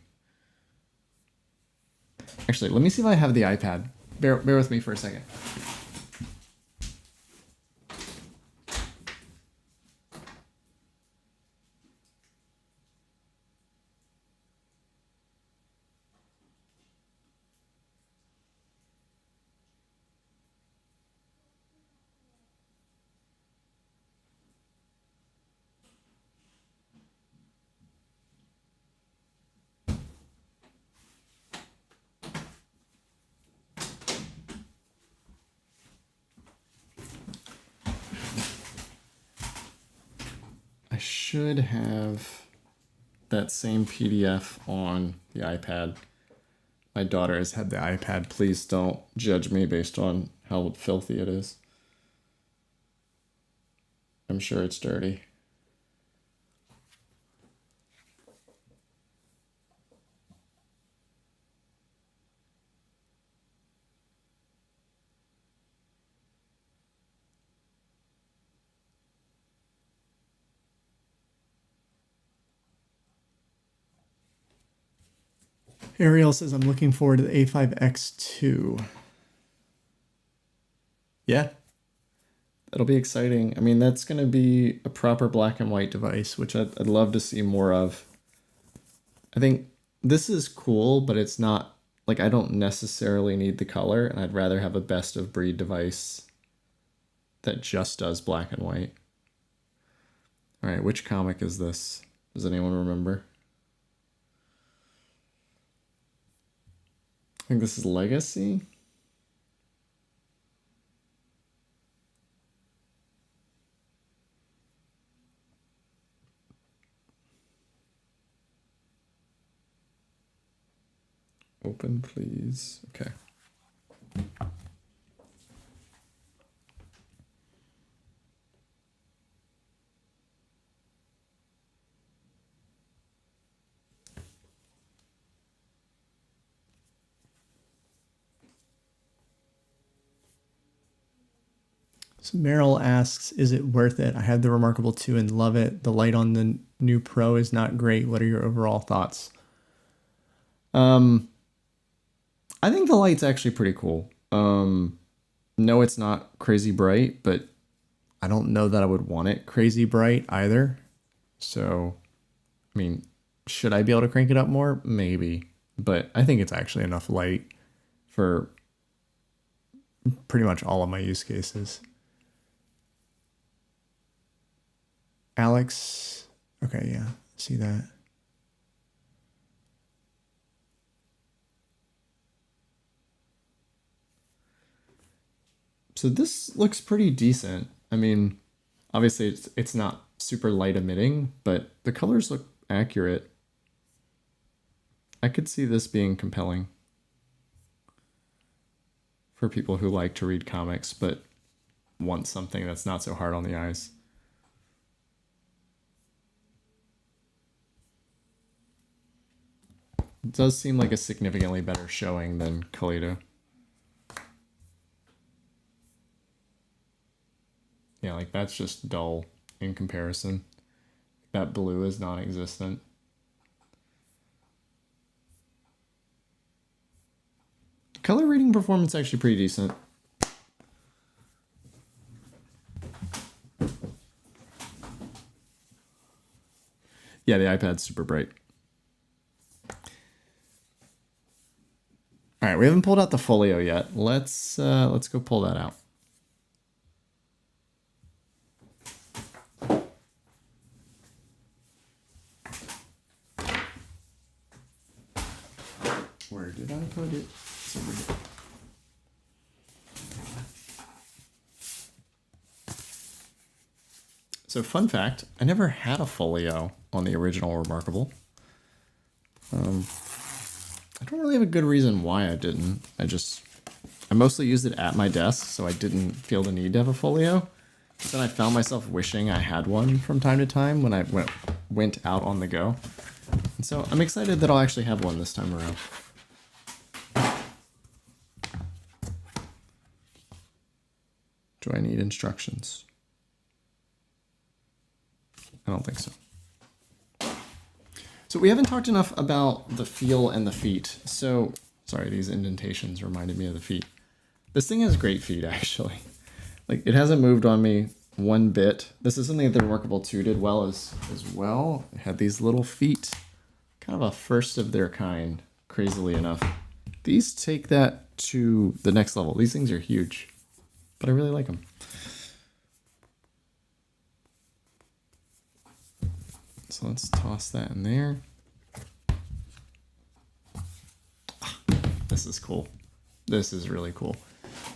Actually, let me see if I have the iPad. Bear with me for a second. I should have that same PDF on the iPad. My daughter has had the iPad. Please don't judge me based on how filthy it is. I'm sure it's dirty. Ariel says, I'm looking forward to the A5X2. Yeah. It'll be exciting. I mean, that's going to be a proper black and white device, which I'd love to see more of. I think this is cool, but it's not, like, I don't necessarily need the color, and I'd rather have a best of breed device that just does black and white. All right, which comic is this? Does anyone remember? I think this is Legacy. Open, please. Okay. So Meryl asks, is it worth it? I have the reMarkable 2 and love it. The light on the new Pro is not great. What are your overall thoughts? I think the light's actually pretty cool. No, it's not crazy bright, but I don't know that I would want it crazy bright either. So, I mean, should I be able to crank it up more? Maybe. But I think it's actually enough light for pretty much all of my use cases. Alex. Okay, yeah. See that. So this looks pretty decent. I mean, obviously it's not super light emitting, but the colors look accurate. I could see this being compelling for people who like to read comics but want something that's not so hard on the eyes. It does seem like a significantly better showing than Kaleido. Yeah, like that's just dull in comparison. That blue is non-existent. Color reading performance actually pretty decent. Yeah, the iPad's super bright. All right, we haven't pulled out the folio yet. Let's go pull that out. Where did I put it? It's over here. So fun fact, I never had a folio on the original reMarkable. I don't really have a good reason why I didn't. I mostly used it at my desk, so I didn't feel the need to have a folio. But then I found myself wishing I had one from time to time when I went out on the go. And so I'm excited that I'll actually have one this time around. Do I need instructions? I don't think so. So we haven't talked enough about the feel and the feet. So, sorry, these indentations reminded me of the feet. This thing has great feet, actually. Like, it hasn't moved on me one bit. This is something that the reMarkable 2 did well as well. It had these little feet, kind of a first of their kind, crazily enough. These take that to the next level. These things are huge, but I really like them. So let's toss that in there. This is cool. This is really cool.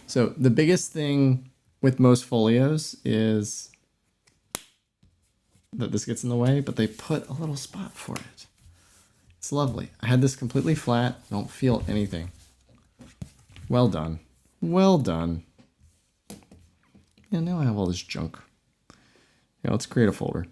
So the biggest thing with most folios is that this gets in the way, but they put a little spot for it. It's lovely. I had this completely flat. Don't feel anything. Well done. Well done. Yeah, now I have all this junk. Yeah, let's create a folder.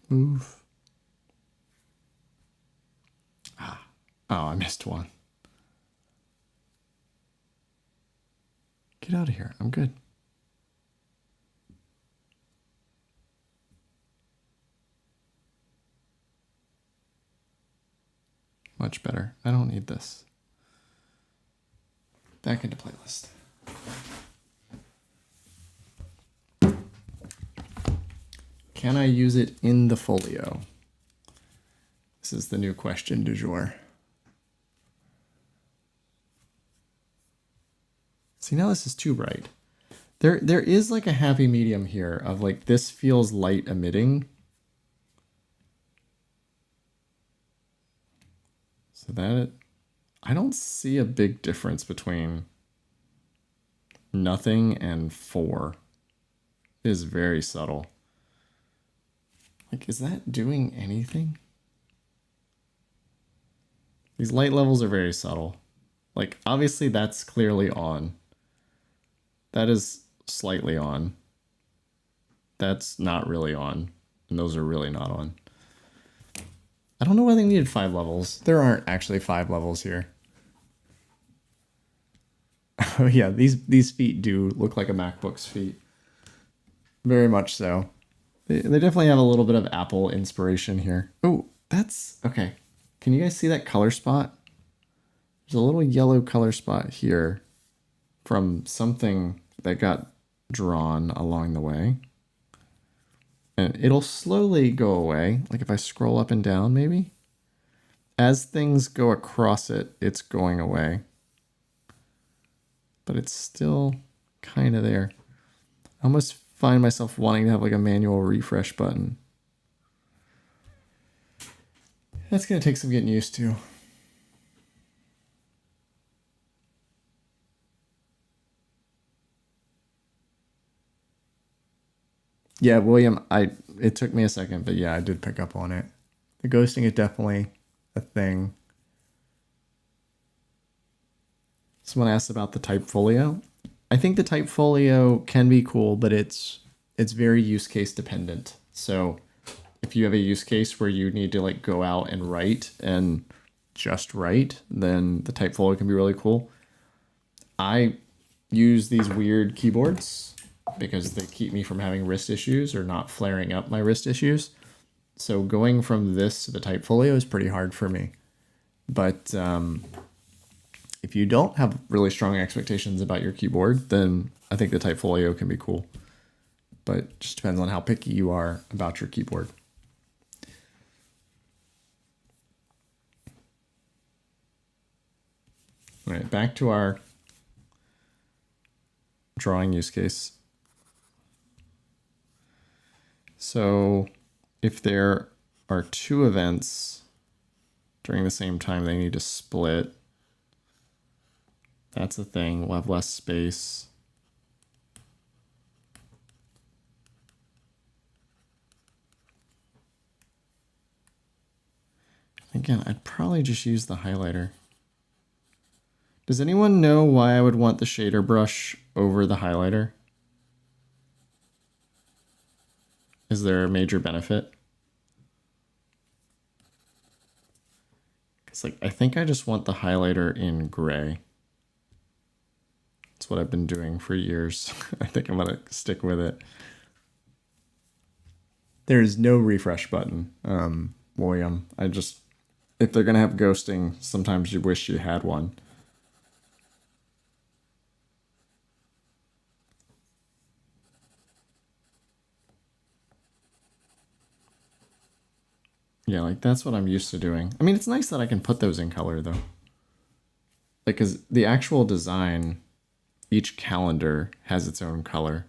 Move. Oh, I missed one. Get out of here. I'm good. Much better. I don't need this. Back into playlist. Can I use it in the folio? This is the new question du jour. See, now this is too bright. There is like a happy medium here of like this feels light emitting. So that I don't see a big difference between nothing and 4. It is very subtle. Like, is that doing anything? These light levels are very subtle. Like, obviously that's clearly on. That is slightly on. That's not really on. And those are really not on. I don't know why they needed 5 levels. There aren't actually 5 levels here. Oh yeah, these feet do look like a MacBook's feet. Very much so. They definitely have a little bit of Apple inspiration here. Oh, that's okay. Can you guys see that color spot? There's a little yellow color spot here from something that got drawn along the way. And it'll slowly go away. Like if I scroll up and down, maybe. As things go across it, it's going away. But it's still kind of there. I almost find myself wanting to have like a manual refresh button. That's going to take some getting used to. Yeah, William, it took me a second, but yeah, I did pick up on it. The ghosting is definitely a thing. Someone asked about the type folio. I think the type folio can be cool, but it's very use case dependent. So if you have a use case where you need to like go out and write and just write, then the type folio can be really cool. I use these weird keyboards because they keep me from having wrist issues or not flaring up my wrist issues. So going from this to the type folio is pretty hard for me. But if you don't have really strong expectations about your keyboard, then I think the type folio can be cool. But it just depends on how picky you are about your keyboard. All right, back to our drawing use case. So if there are 2 events during the same time, they need to split. That's a thing. We'll have less space. Again, I'd probably just use the highlighter. Does anyone know why I would want the shader brush over the highlighter? Is there a major benefit? Because like, I think I just want the highlighter in gray. That's what I've been doing for years. I think I'm gonna stick with it. There's no refresh button, William. If they're gonna have ghosting, sometimes you wish you had one. Yeah, like that's what I'm used to doing. I mean, it's nice that I can put those in color though. Like, cause the actual design, each calendar has its own color.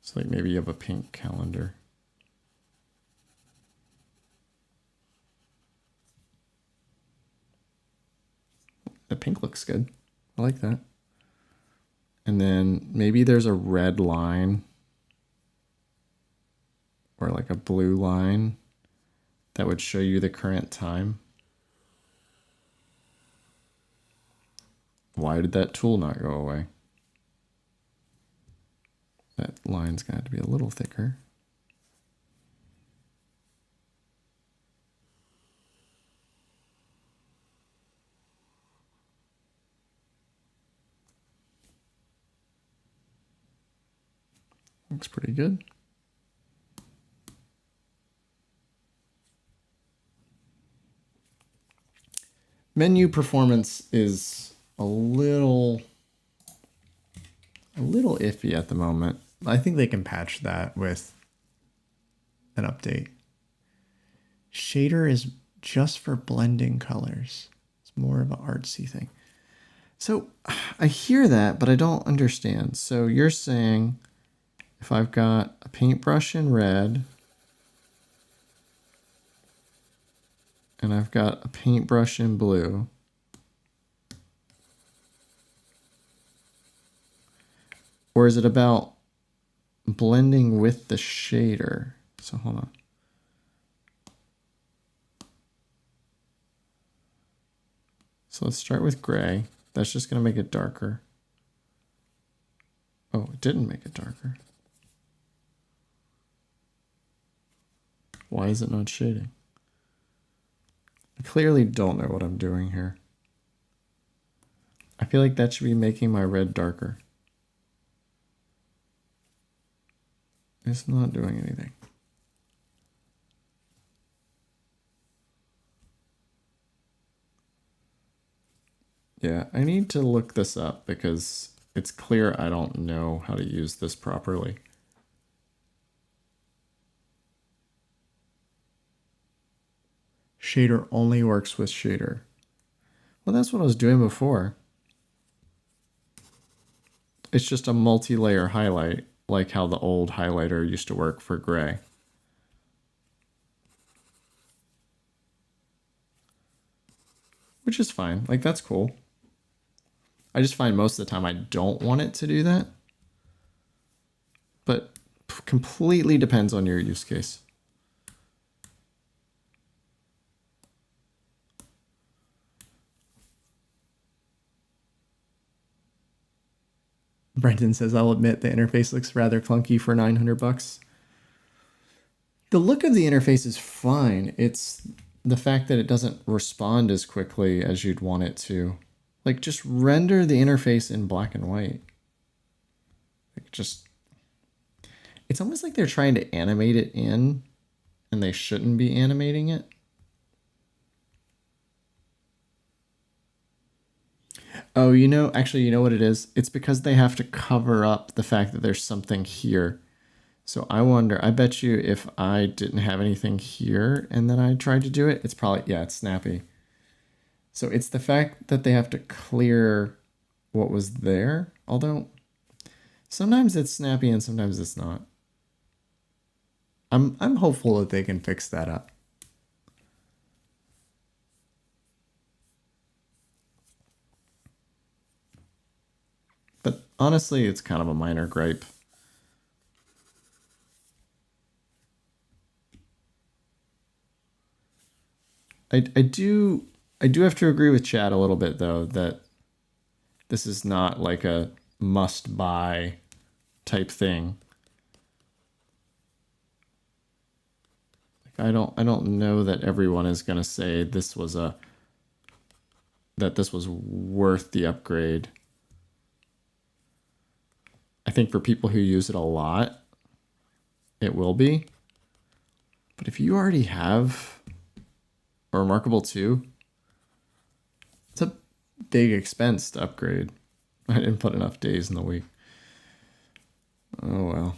So like maybe you have a pink calendar. The pink looks good. I like that. And then maybe there's a red line or like a blue line that would show you the current time. Why did that tool not go away? That line's gonna have to be a little thicker. Looks pretty good. Menu performance is a little iffy at the moment. I think they can patch that with an update. Shader is just for blending colors. It's more of an artsy thing. So I hear that, but I don't understand. So you're saying if I've got a paintbrush in red and I've got a paintbrush in blue, or is it about blending with the shader? So hold on. So let's start with gray. That's just going to make it darker. Oh, it didn't make it darker. Why is it not shading? I clearly don't know what I'm doing here. I feel like that should be making my red darker. It's not doing anything. Yeah, I need to look this up because it's clear I don't know how to use this properly. Shader only works with shader. Well, that's what I was doing before. It's just a multi-layer highlight, like how the old highlighter used to work for gray. Which is fine. Like, that's cool. I just find most of the time I don't want it to do that. But completely depends on your use case. Brendan says, I'll admit the interface looks rather clunky for 900 bucks. The look of the interface is fine. It's the fact that it doesn't respond as quickly as you'd want it to. Like, just render the interface in black and white. Like, just... It's almost like they're trying to animate it in, and they shouldn't be animating it. Oh, actually, you know what it is? It's because they have to cover up the fact that there's something here. So I wonder, I bet you if I didn't have anything here and then I tried to do it, it's probably, yeah, it's snappy. So it's the fact that they have to clear what was there. Although sometimes it's snappy and sometimes it's not. I'm hopeful that they can fix that up. But honestly, it's kind of a minor gripe. I do have to agree with Chad a little bit, though, that this is not like a must-buy type thing. Like, I don't know that everyone is going to say that this was worth the upgrade. I think for people who use it a lot, it will be. But if you already have a reMarkable 2, it's a big expense to upgrade. I didn't put enough days in the week. Oh well.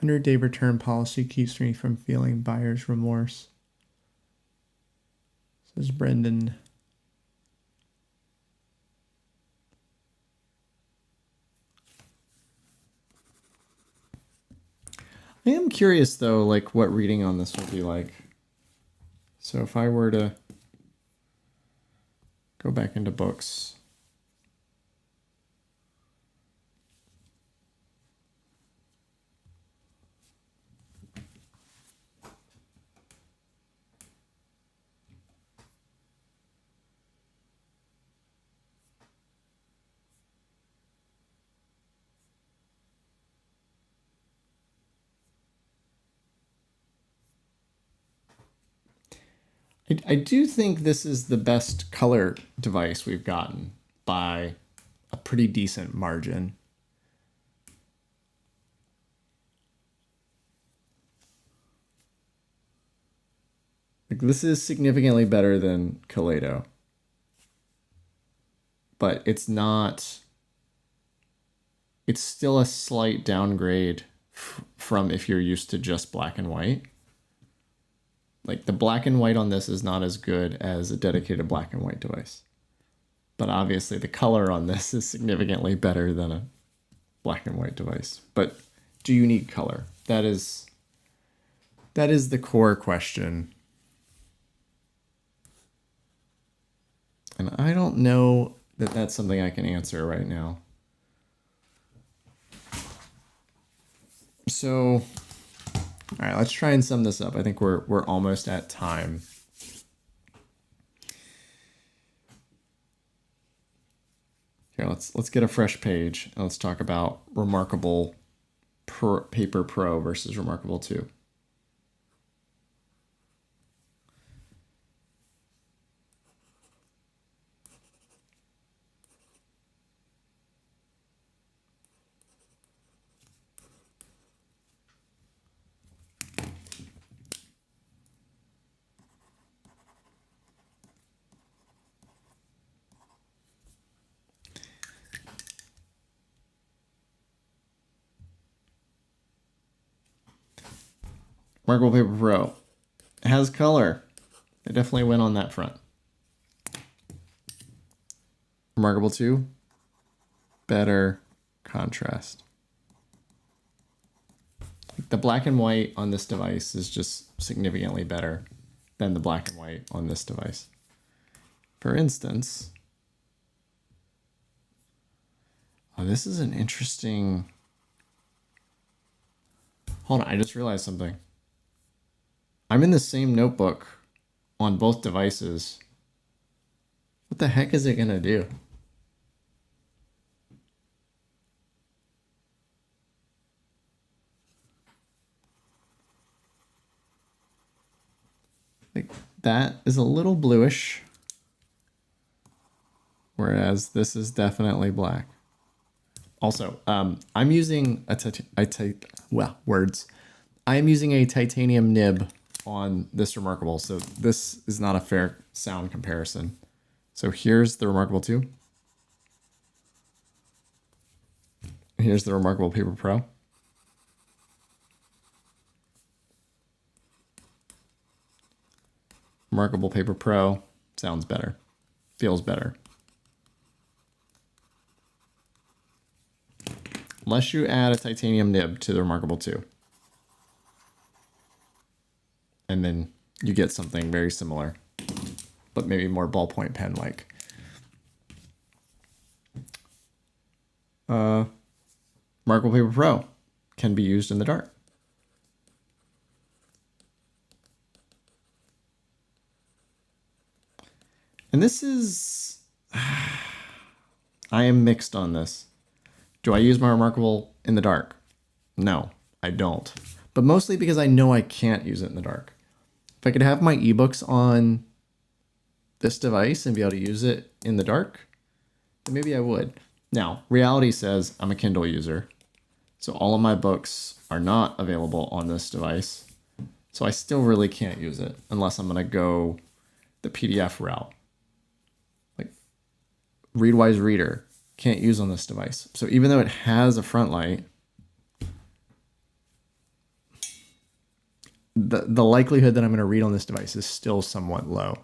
$100-day return policy keeps me from feeling buyer's remorse, says Brendan. I am curious, though, like what reading on this will be like. So if I were to go back into books. I do think this is the best color device we've gotten by a pretty decent margin. Like, this is significantly better than Kaleido, but it's not. It's still a slight downgrade from if you're used to just black and white. Like, the black and white on this is not as good as a dedicated black and white device. But obviously the color on this is significantly better than a black and white device. But do you need color? That is the core question. And I don't know that that's something I can answer right now. So, all right, let's try and sum this up. I think we're almost at time. Here, let's get a fresh page and let's talk about reMarkable Paper Pro versus reMarkable 2. reMarkable Paper Pro has color. They definitely win on that front. reMarkable 2, better contrast. The black and white on this device is just significantly better than the black and white on this device. For instance, this is an interesting... Hold on, I just realized something. I'm in the same notebook on both devices. What the heck is it gonna do? Like, that is a little bluish, whereas this is definitely black. Also, I'm using I'm using a titanium nib on this reMarkable, so this is not a fair sound comparison. So here's the reMarkable 2. Here's the reMarkable Paper Pro. reMarkable Paper Pro sounds better, feels better. Unless you add a titanium nib to the reMarkable 2. And then you get something very similar, but maybe more ballpoint pen-like. reMarkable Paper Pro can be used in the dark. And this is... I am mixed on this. Do I use my reMarkable in the dark? No, I don't. But mostly because I know I can't use it in the dark. If I could have my ebooks on this device and be able to use it in the dark, then maybe I would. Now, reality says I'm a Kindle user, so all of my books are not available on this device. So I still really can't use it unless I'm going to go the PDF route. Like, Readwise Reader can't use on this device. So even though it has a front light, the likelihood that I'm going to read on this device is still somewhat low.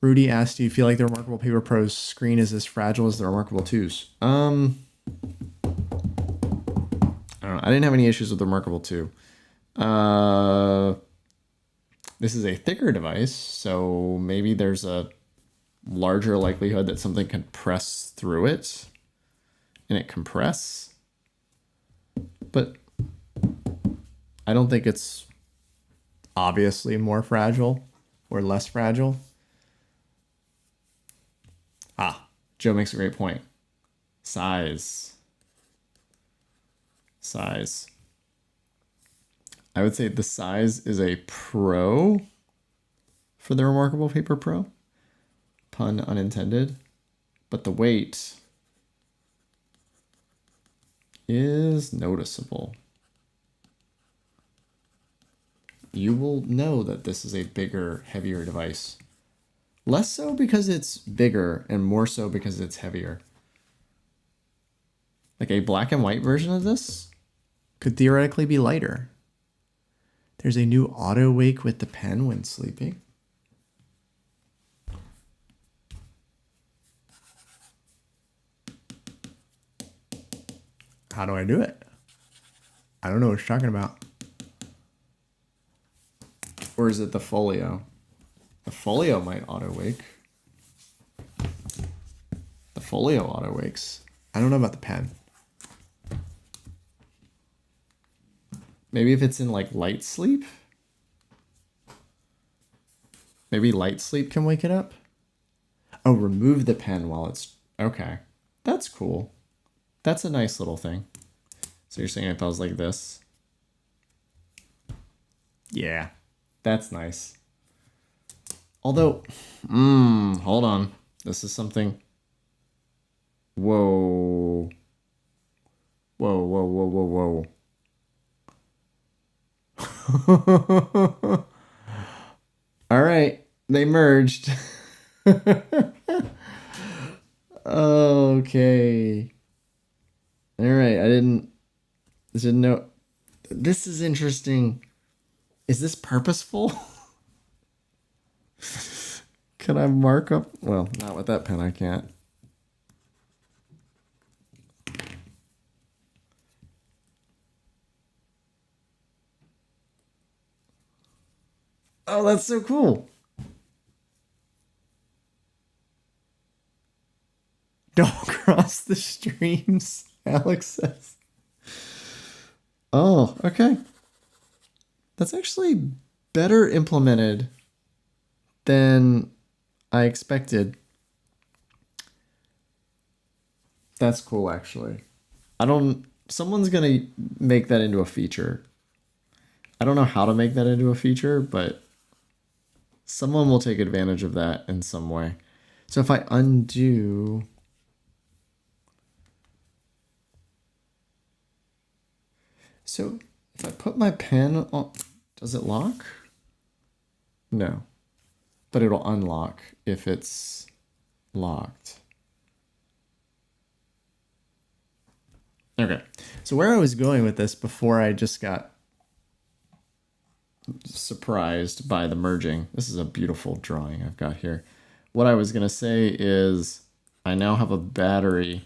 Rudy asked, do you feel like the reMarkable Paper Pro's screen is as fragile as the reMarkable 2's? I don't know. I didn't have any issues with the reMarkable 2. This is a thicker device, so maybe there's a larger likelihood that something can press through it and it compress. But I don't think it's obviously more fragile or less fragile. Joe makes a great point. Size. I would say the size is a pro, for the reMarkable Paper Pro. Pun unintended. But the weight is noticeable. You will know that this is a bigger, heavier device. Less so because it's bigger and more so because it's heavier. Like a black and white version of this could theoretically be lighter. There's a new auto wake with the pen when sleeping. How do I do it? I don't know what you're talking about. Or is it the folio? The folio might auto wake. The folio auto wakes. I don't know about the pen. Maybe if it's in like light sleep. Maybe light sleep can wake it up. Oh, remove the pen while it's... Okay. That's cool. That's a nice little thing. So you're saying if I was like this? Yeah. That's nice. Although, hold on. This is something... Whoa. Whoa, whoa, whoa, whoa, whoa. All right. They merged. Okay. All right. I didn't know. This is interesting. Is this purposeful? Can I mark up? Well, not with that pen. I can't. Oh, that's so cool. Don't cross the streams, Alex says. Oh, okay. That's actually better implemented than I expected. That's cool, actually. Someone's gonna make that into a feature. I don't know how to make that into a feature, but someone will take advantage of that in some way. So if I undo... So if I put my pen on, does it lock? No, but it'll unlock if it's locked. Okay, so where I was going with this before I just got surprised by the merging. This is a beautiful drawing I've got here. What I was gonna say is I now have a battery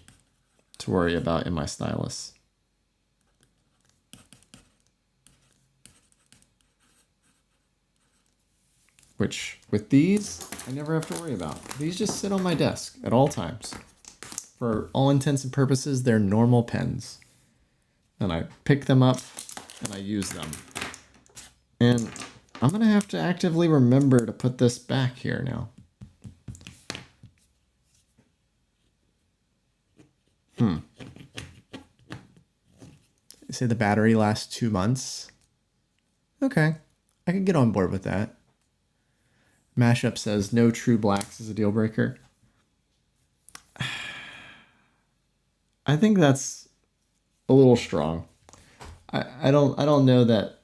to worry about in my stylus. Which, with these, I never have to worry about. These just sit on my desk at all times. For all intents and purposes, they're normal pens. And I pick them up and I use them. And I'm going to have to actively remember to put this back here now. You say the battery lasts 2 months? Okay, I can get on board with that. Mashup says no true blacks is a deal breaker. I think that's a little strong. I don't know that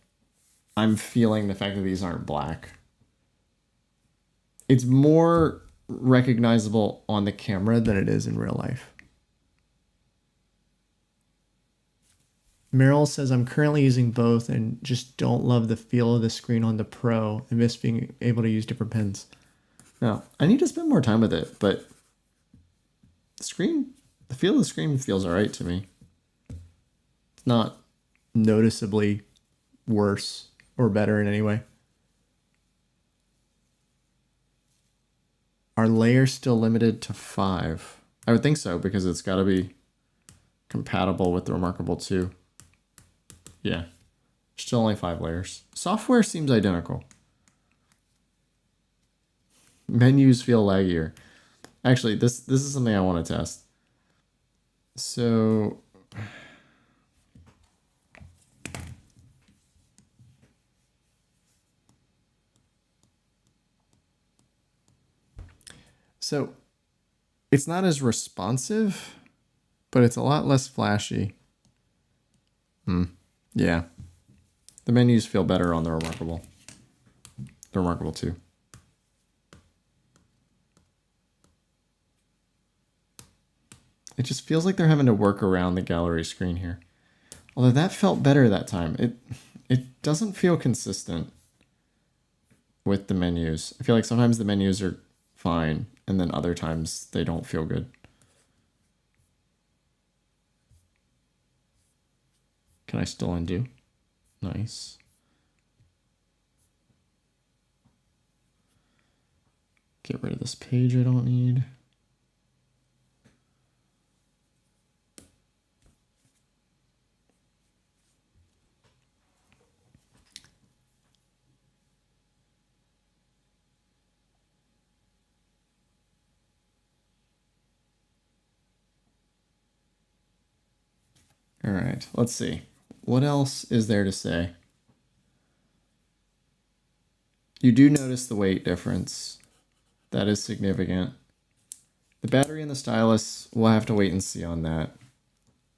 I'm feeling the fact that these aren't black. It's more recognizable on the camera than it is in real life. Meryl says, I'm currently using both and just don't love the feel of the screen on the Pro and miss being able to use different pens. Now, I need to spend more time with it, but the feel of the screen feels all right to me. It's not noticeably worse or better in any way. Are layers still limited to 5? I would think so, because it's got to be compatible with the reMarkable 2. Yeah, still only 5 layers. Software seems identical. Menus feel laggier. Actually, this is something I want to test. So So it's not as responsive, but it's a lot less flashy. Yeah. The menus feel better on the reMarkable. The reMarkable 2. It just feels like they're having to work around the gallery screen here. Although that felt better that time. It doesn't feel consistent with the menus. I feel like sometimes the menus are fine, and then other times they don't feel good. Can I still undo? Nice. Get rid of this page I don't need. All right, let's see. What else is there to say? You do notice the weight difference. That is significant. The battery and the stylus, we'll have to wait and see on that.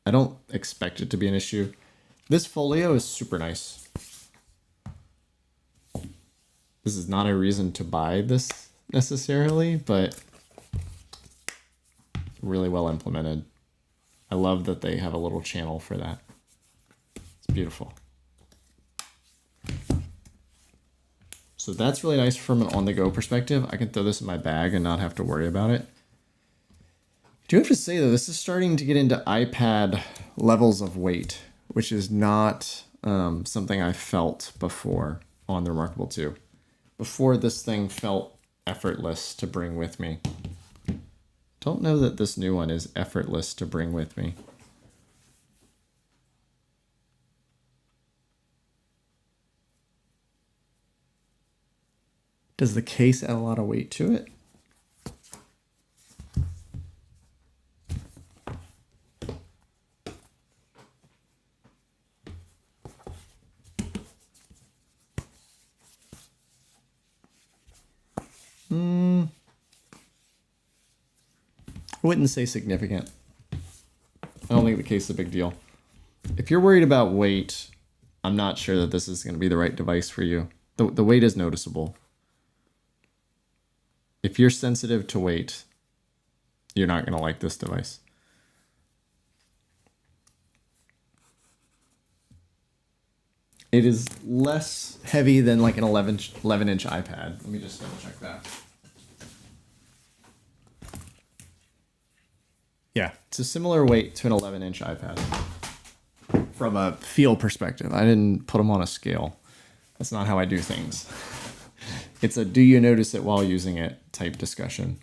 I don't expect it to be an issue. This folio is super nice. This is not a reason to buy this necessarily, but really well implemented. I love that they have a little channel for that. It's beautiful. So that's really nice from an on-the-go perspective. I can throw this in my bag and not have to worry about it. I do have to say, though, this is starting to get into iPad levels of weight, which is not something I felt before on the reMarkable 2. Before, this thing felt effortless to bring with me. Don't know that this new one is effortless to bring with me. Does the case add a lot of weight to it? I wouldn't say significant. I don't think the case is a big deal. If you're worried about weight, I'm not sure that this is going to be the right device for you. The weight is noticeable. If you're sensitive to weight, you're not going to like this device. It is less heavy than like an 11-inch iPad. Let me just double check that. Yeah, it's a similar weight to an 11-inch iPad from a feel perspective. I didn't put them on a scale. That's not how I do things. It's a do you notice it while using it type discussion.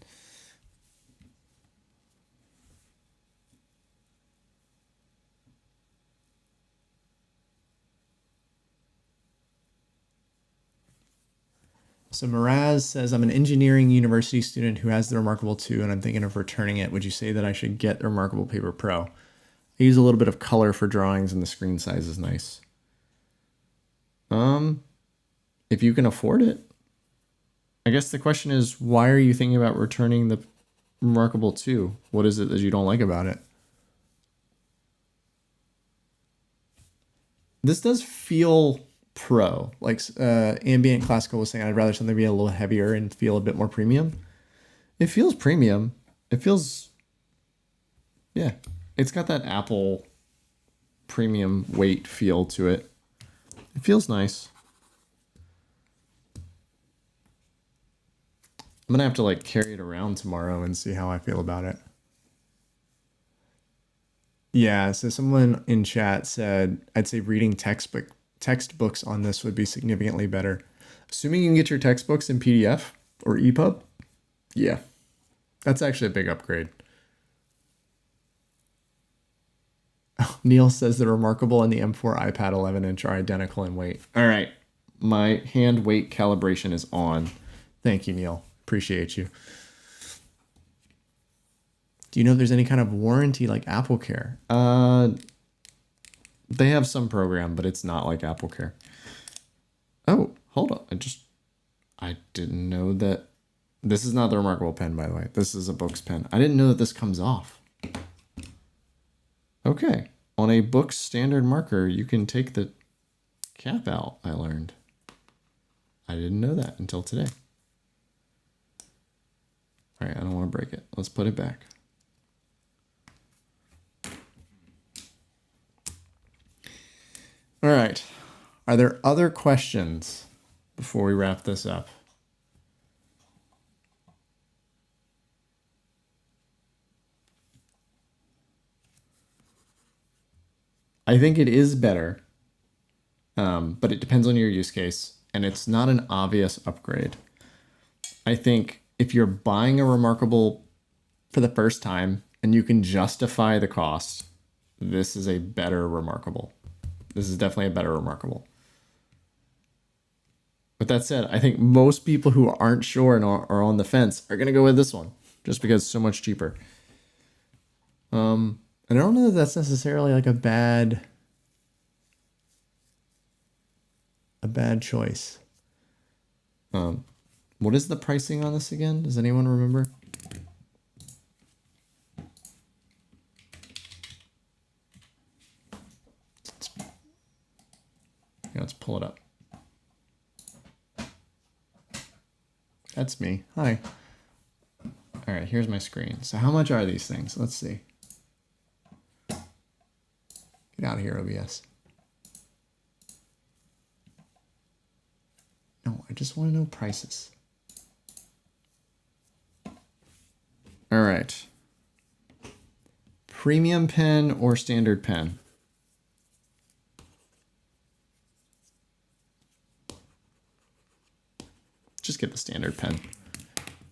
So Miraz says, I'm an engineering university student who has the reMarkable 2 and I'm thinking of returning it. Would you say that I should get the reMarkable Paper Pro? I use a little bit of color for drawings and the screen size is nice. If you can afford it. I guess the question is, why are you thinking about returning the reMarkable 2? What is it that you don't like about it? This does feel pro. Like Ambient Classical was saying, I'd rather something be a little heavier and feel a bit more premium. It feels premium. It feels, yeah. It's got that Apple premium weight feel to it. It feels nice. I'm going to have to like carry it around tomorrow and see how I feel about it. Yeah, so someone in chat said, I'd say reading textbooks on this would be significantly better. Assuming you can get your textbooks in PDF or EPUB, yeah, that's actually a big upgrade. Oh, Neil says the reMarkable and the M4 iPad 11-inch are identical in weight. All right, my hand weight calibration is on. Thank you, Neil. Appreciate you. Do you know if there's any kind of warranty like Apple Care? They have some program, but it's not like Apple Care. Oh, hold on. I didn't know that This is not the reMarkable pen, by the way. This is a Books pen. I didn't know that this comes off. Okay. On a Books standard marker, you can take the cap out, I learned. I didn't know that until today. All right, I don't want to break it. Let's put it back. All right. Are there other questions before we wrap this up? I think it is better, but it depends on your use case, and it's not an obvious upgrade. I think if you're buying a reMarkable for the first time and you can justify the cost, this is a better reMarkable. This is definitely a better reMarkable. With that said, I think most people who aren't sure and are on the fence are going to go with this one just because it's so much cheaper. And I don't know that that's necessarily like a bad choice. What is the pricing on this again? Does anyone remember? Let's pull it up. That's me. Hi. All right, here's my screen. So how much are these things? Let's see. Get out of here, OBS. No, I just want to know prices. All right. Premium pen or standard pen? Just get the standard pen.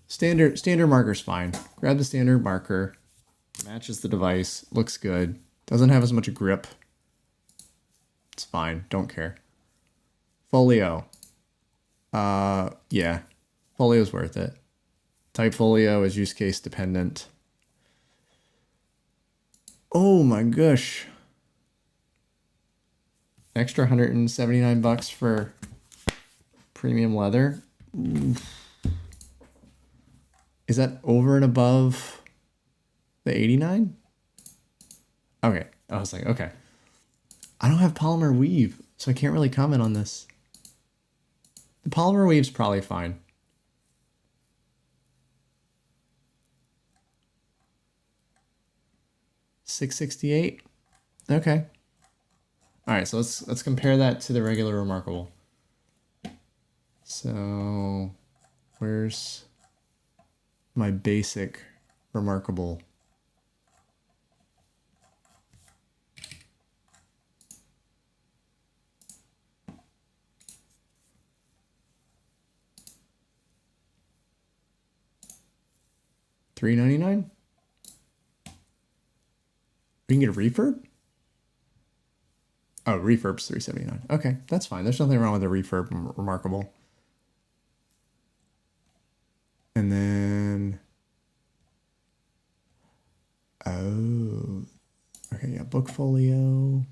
Standard marker's fine. Grab the standard marker. Matches the device. Looks good. Doesn't have as much grip. It's fine. Don't care. Folio. Yeah. Folio's worth it. Type folio is use case dependent. Oh my gosh. Extra 179 bucks for premium leather. Is that over and above the 89? Okay. I was like, okay. I don't have polymer weave, so I can't really comment on this. The polymer weave's probably fine. $668. Okay. All right, so let's compare that to the regular reMarkable. So where's my basic reMarkable? $399. We can get a refurb? Oh, refurb's $379. Okay, that's fine. There's nothing wrong with a refurb reMarkable. And then, oh, okay, yeah, book folio.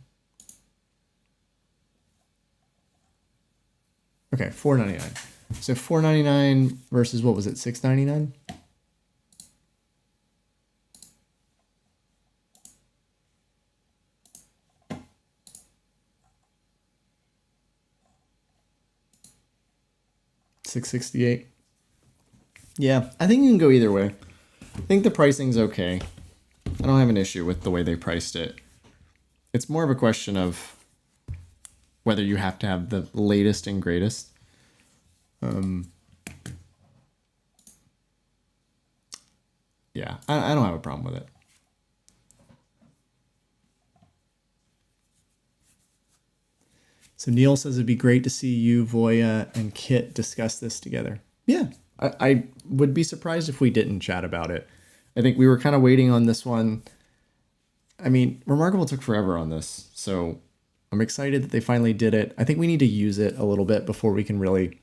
Okay, $499. So $499 versus what was it, $699? $668. Yeah, I think you can go either way. I think the pricing's okay. I don't have an issue with the way they priced it. It's more of a question of whether you have to have the latest and greatest. Yeah, I don't have a problem with it. So Neil says it'd be great to see you, Voya, and Kit discuss this together. Yeah, I would be surprised if we didn't chat about it. I think we were kind of waiting on this one. I mean, reMarkable took forever on this, so I'm excited that they finally did it. I think we need to use it a little bit before we can really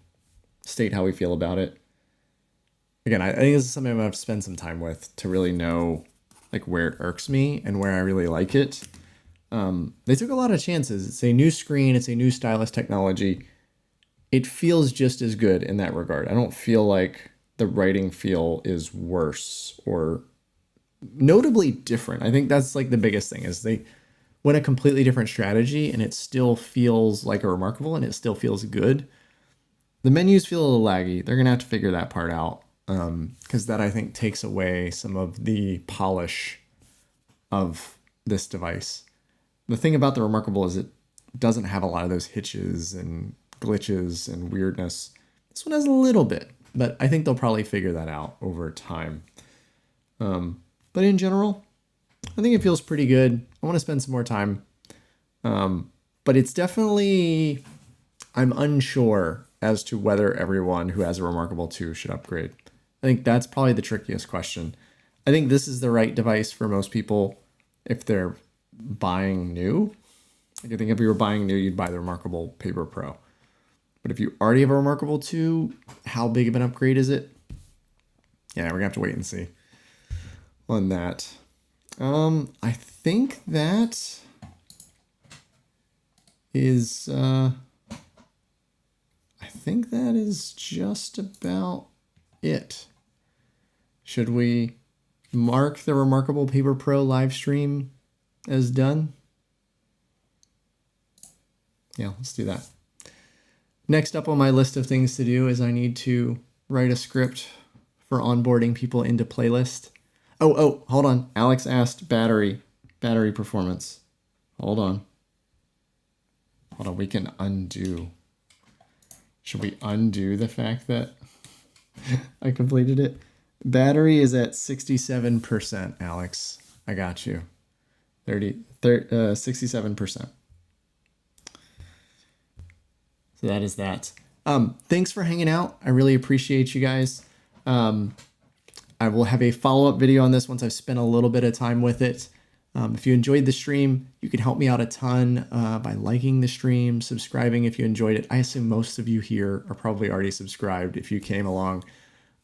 state how we feel about it. Again, I think this is something I'm going to spend some time with to really know like where it irks me and where I really like it. They took a lot of chances. It's a new screen. It's a new stylus technology. It feels just as good in that regard. I don't feel like the writing feel is worse or notably different. I think that's like the biggest thing is they went a completely different strategy and it still feels like a reMarkable and it still feels good. The menus feel a little laggy. They're going to have to figure that part out because that I think takes away some of the polish of this device. The thing about the reMarkable is it doesn't have a lot of those hitches and glitches and weirdness. This one has a little bit, but I think they'll probably figure that out over time. But in general, I think it feels pretty good. I want to spend some more time. But it's definitely, I'm unsure as to whether everyone who has a reMarkable 2 should upgrade. I think that's probably the trickiest question. I think this is the right device for most people if they're buying new. Like I think if you were buying new, you'd buy the reMarkable Paper Pro. But if you already have a reMarkable 2, how big of an upgrade is it? Yeah, we're gonna have to wait and see on that. I think that is just about it. Should we mark the reMarkable Paper Pro live stream as done? Yeah, let's do that. Next up on my list of things to do is I need to write a script for onboarding people into playlist. Oh, hold on. Alex asked battery performance. Hold on, we can undo. Should we undo the fact that I completed it? Battery is at 67%, Alex. I got you. 67%. So that is that. Thanks for hanging out. I really appreciate you guys. I will have a follow-up video on this once I've spent a little bit of time with it. If you enjoyed the stream, you can help me out a ton by liking the stream, subscribing if you enjoyed it. I assume most of you here are probably already subscribed if you came along.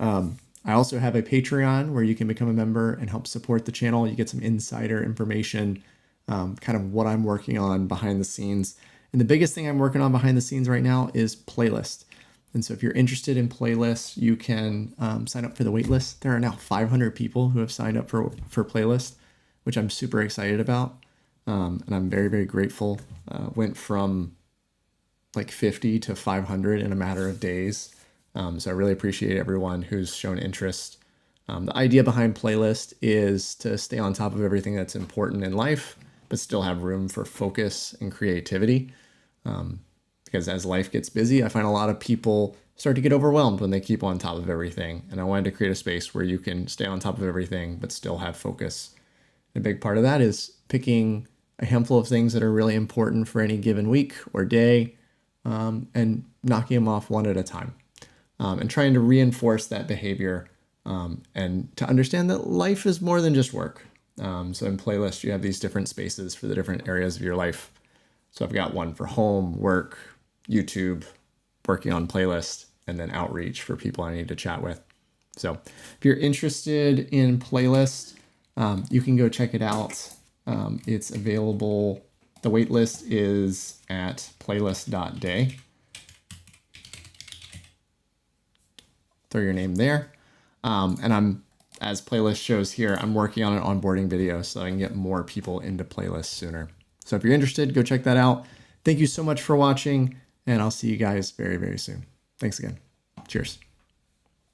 I also have a Patreon where you can become a member and help support the channel. You get some insider information, kind of what I'm working on behind the scenes. And the biggest thing I'm working on behind the scenes right now is playlist. And so if you're interested in playlists, you can sign up for the waitlist. There are now 500 people who have signed up for playlist, which I'm super excited about. And I'm very, very grateful. Went from like 50 to 500 in a matter of days. So I really appreciate everyone who's shown interest. The idea behind playlist is to stay on top of everything that's important in life, but still have room for focus and creativity. Because as life gets busy, I find a lot of people start to get overwhelmed when they keep on top of everything. And I wanted to create a space where you can stay on top of everything, but still have focus. A big part of that is picking a handful of things that are really important for any given week or day, and knocking them off one at a time. And trying to reinforce that behavior, and to understand that life is more than just work. So in playlist, you have these different spaces for the different areas of your life. So I've got one for home, work, YouTube, working on playlist, and then outreach for people I need to chat with. So if you're interested in playlist, you can go check it out. It's available. The waitlist is at playlist.day. Throw your name there. And as playlist shows here, I'm working on an onboarding video so I can get more people into playlist sooner. So if you're interested, go check that out. Thank you so much for watching, and I'll see you guys very, very soon. Thanks again. Cheers.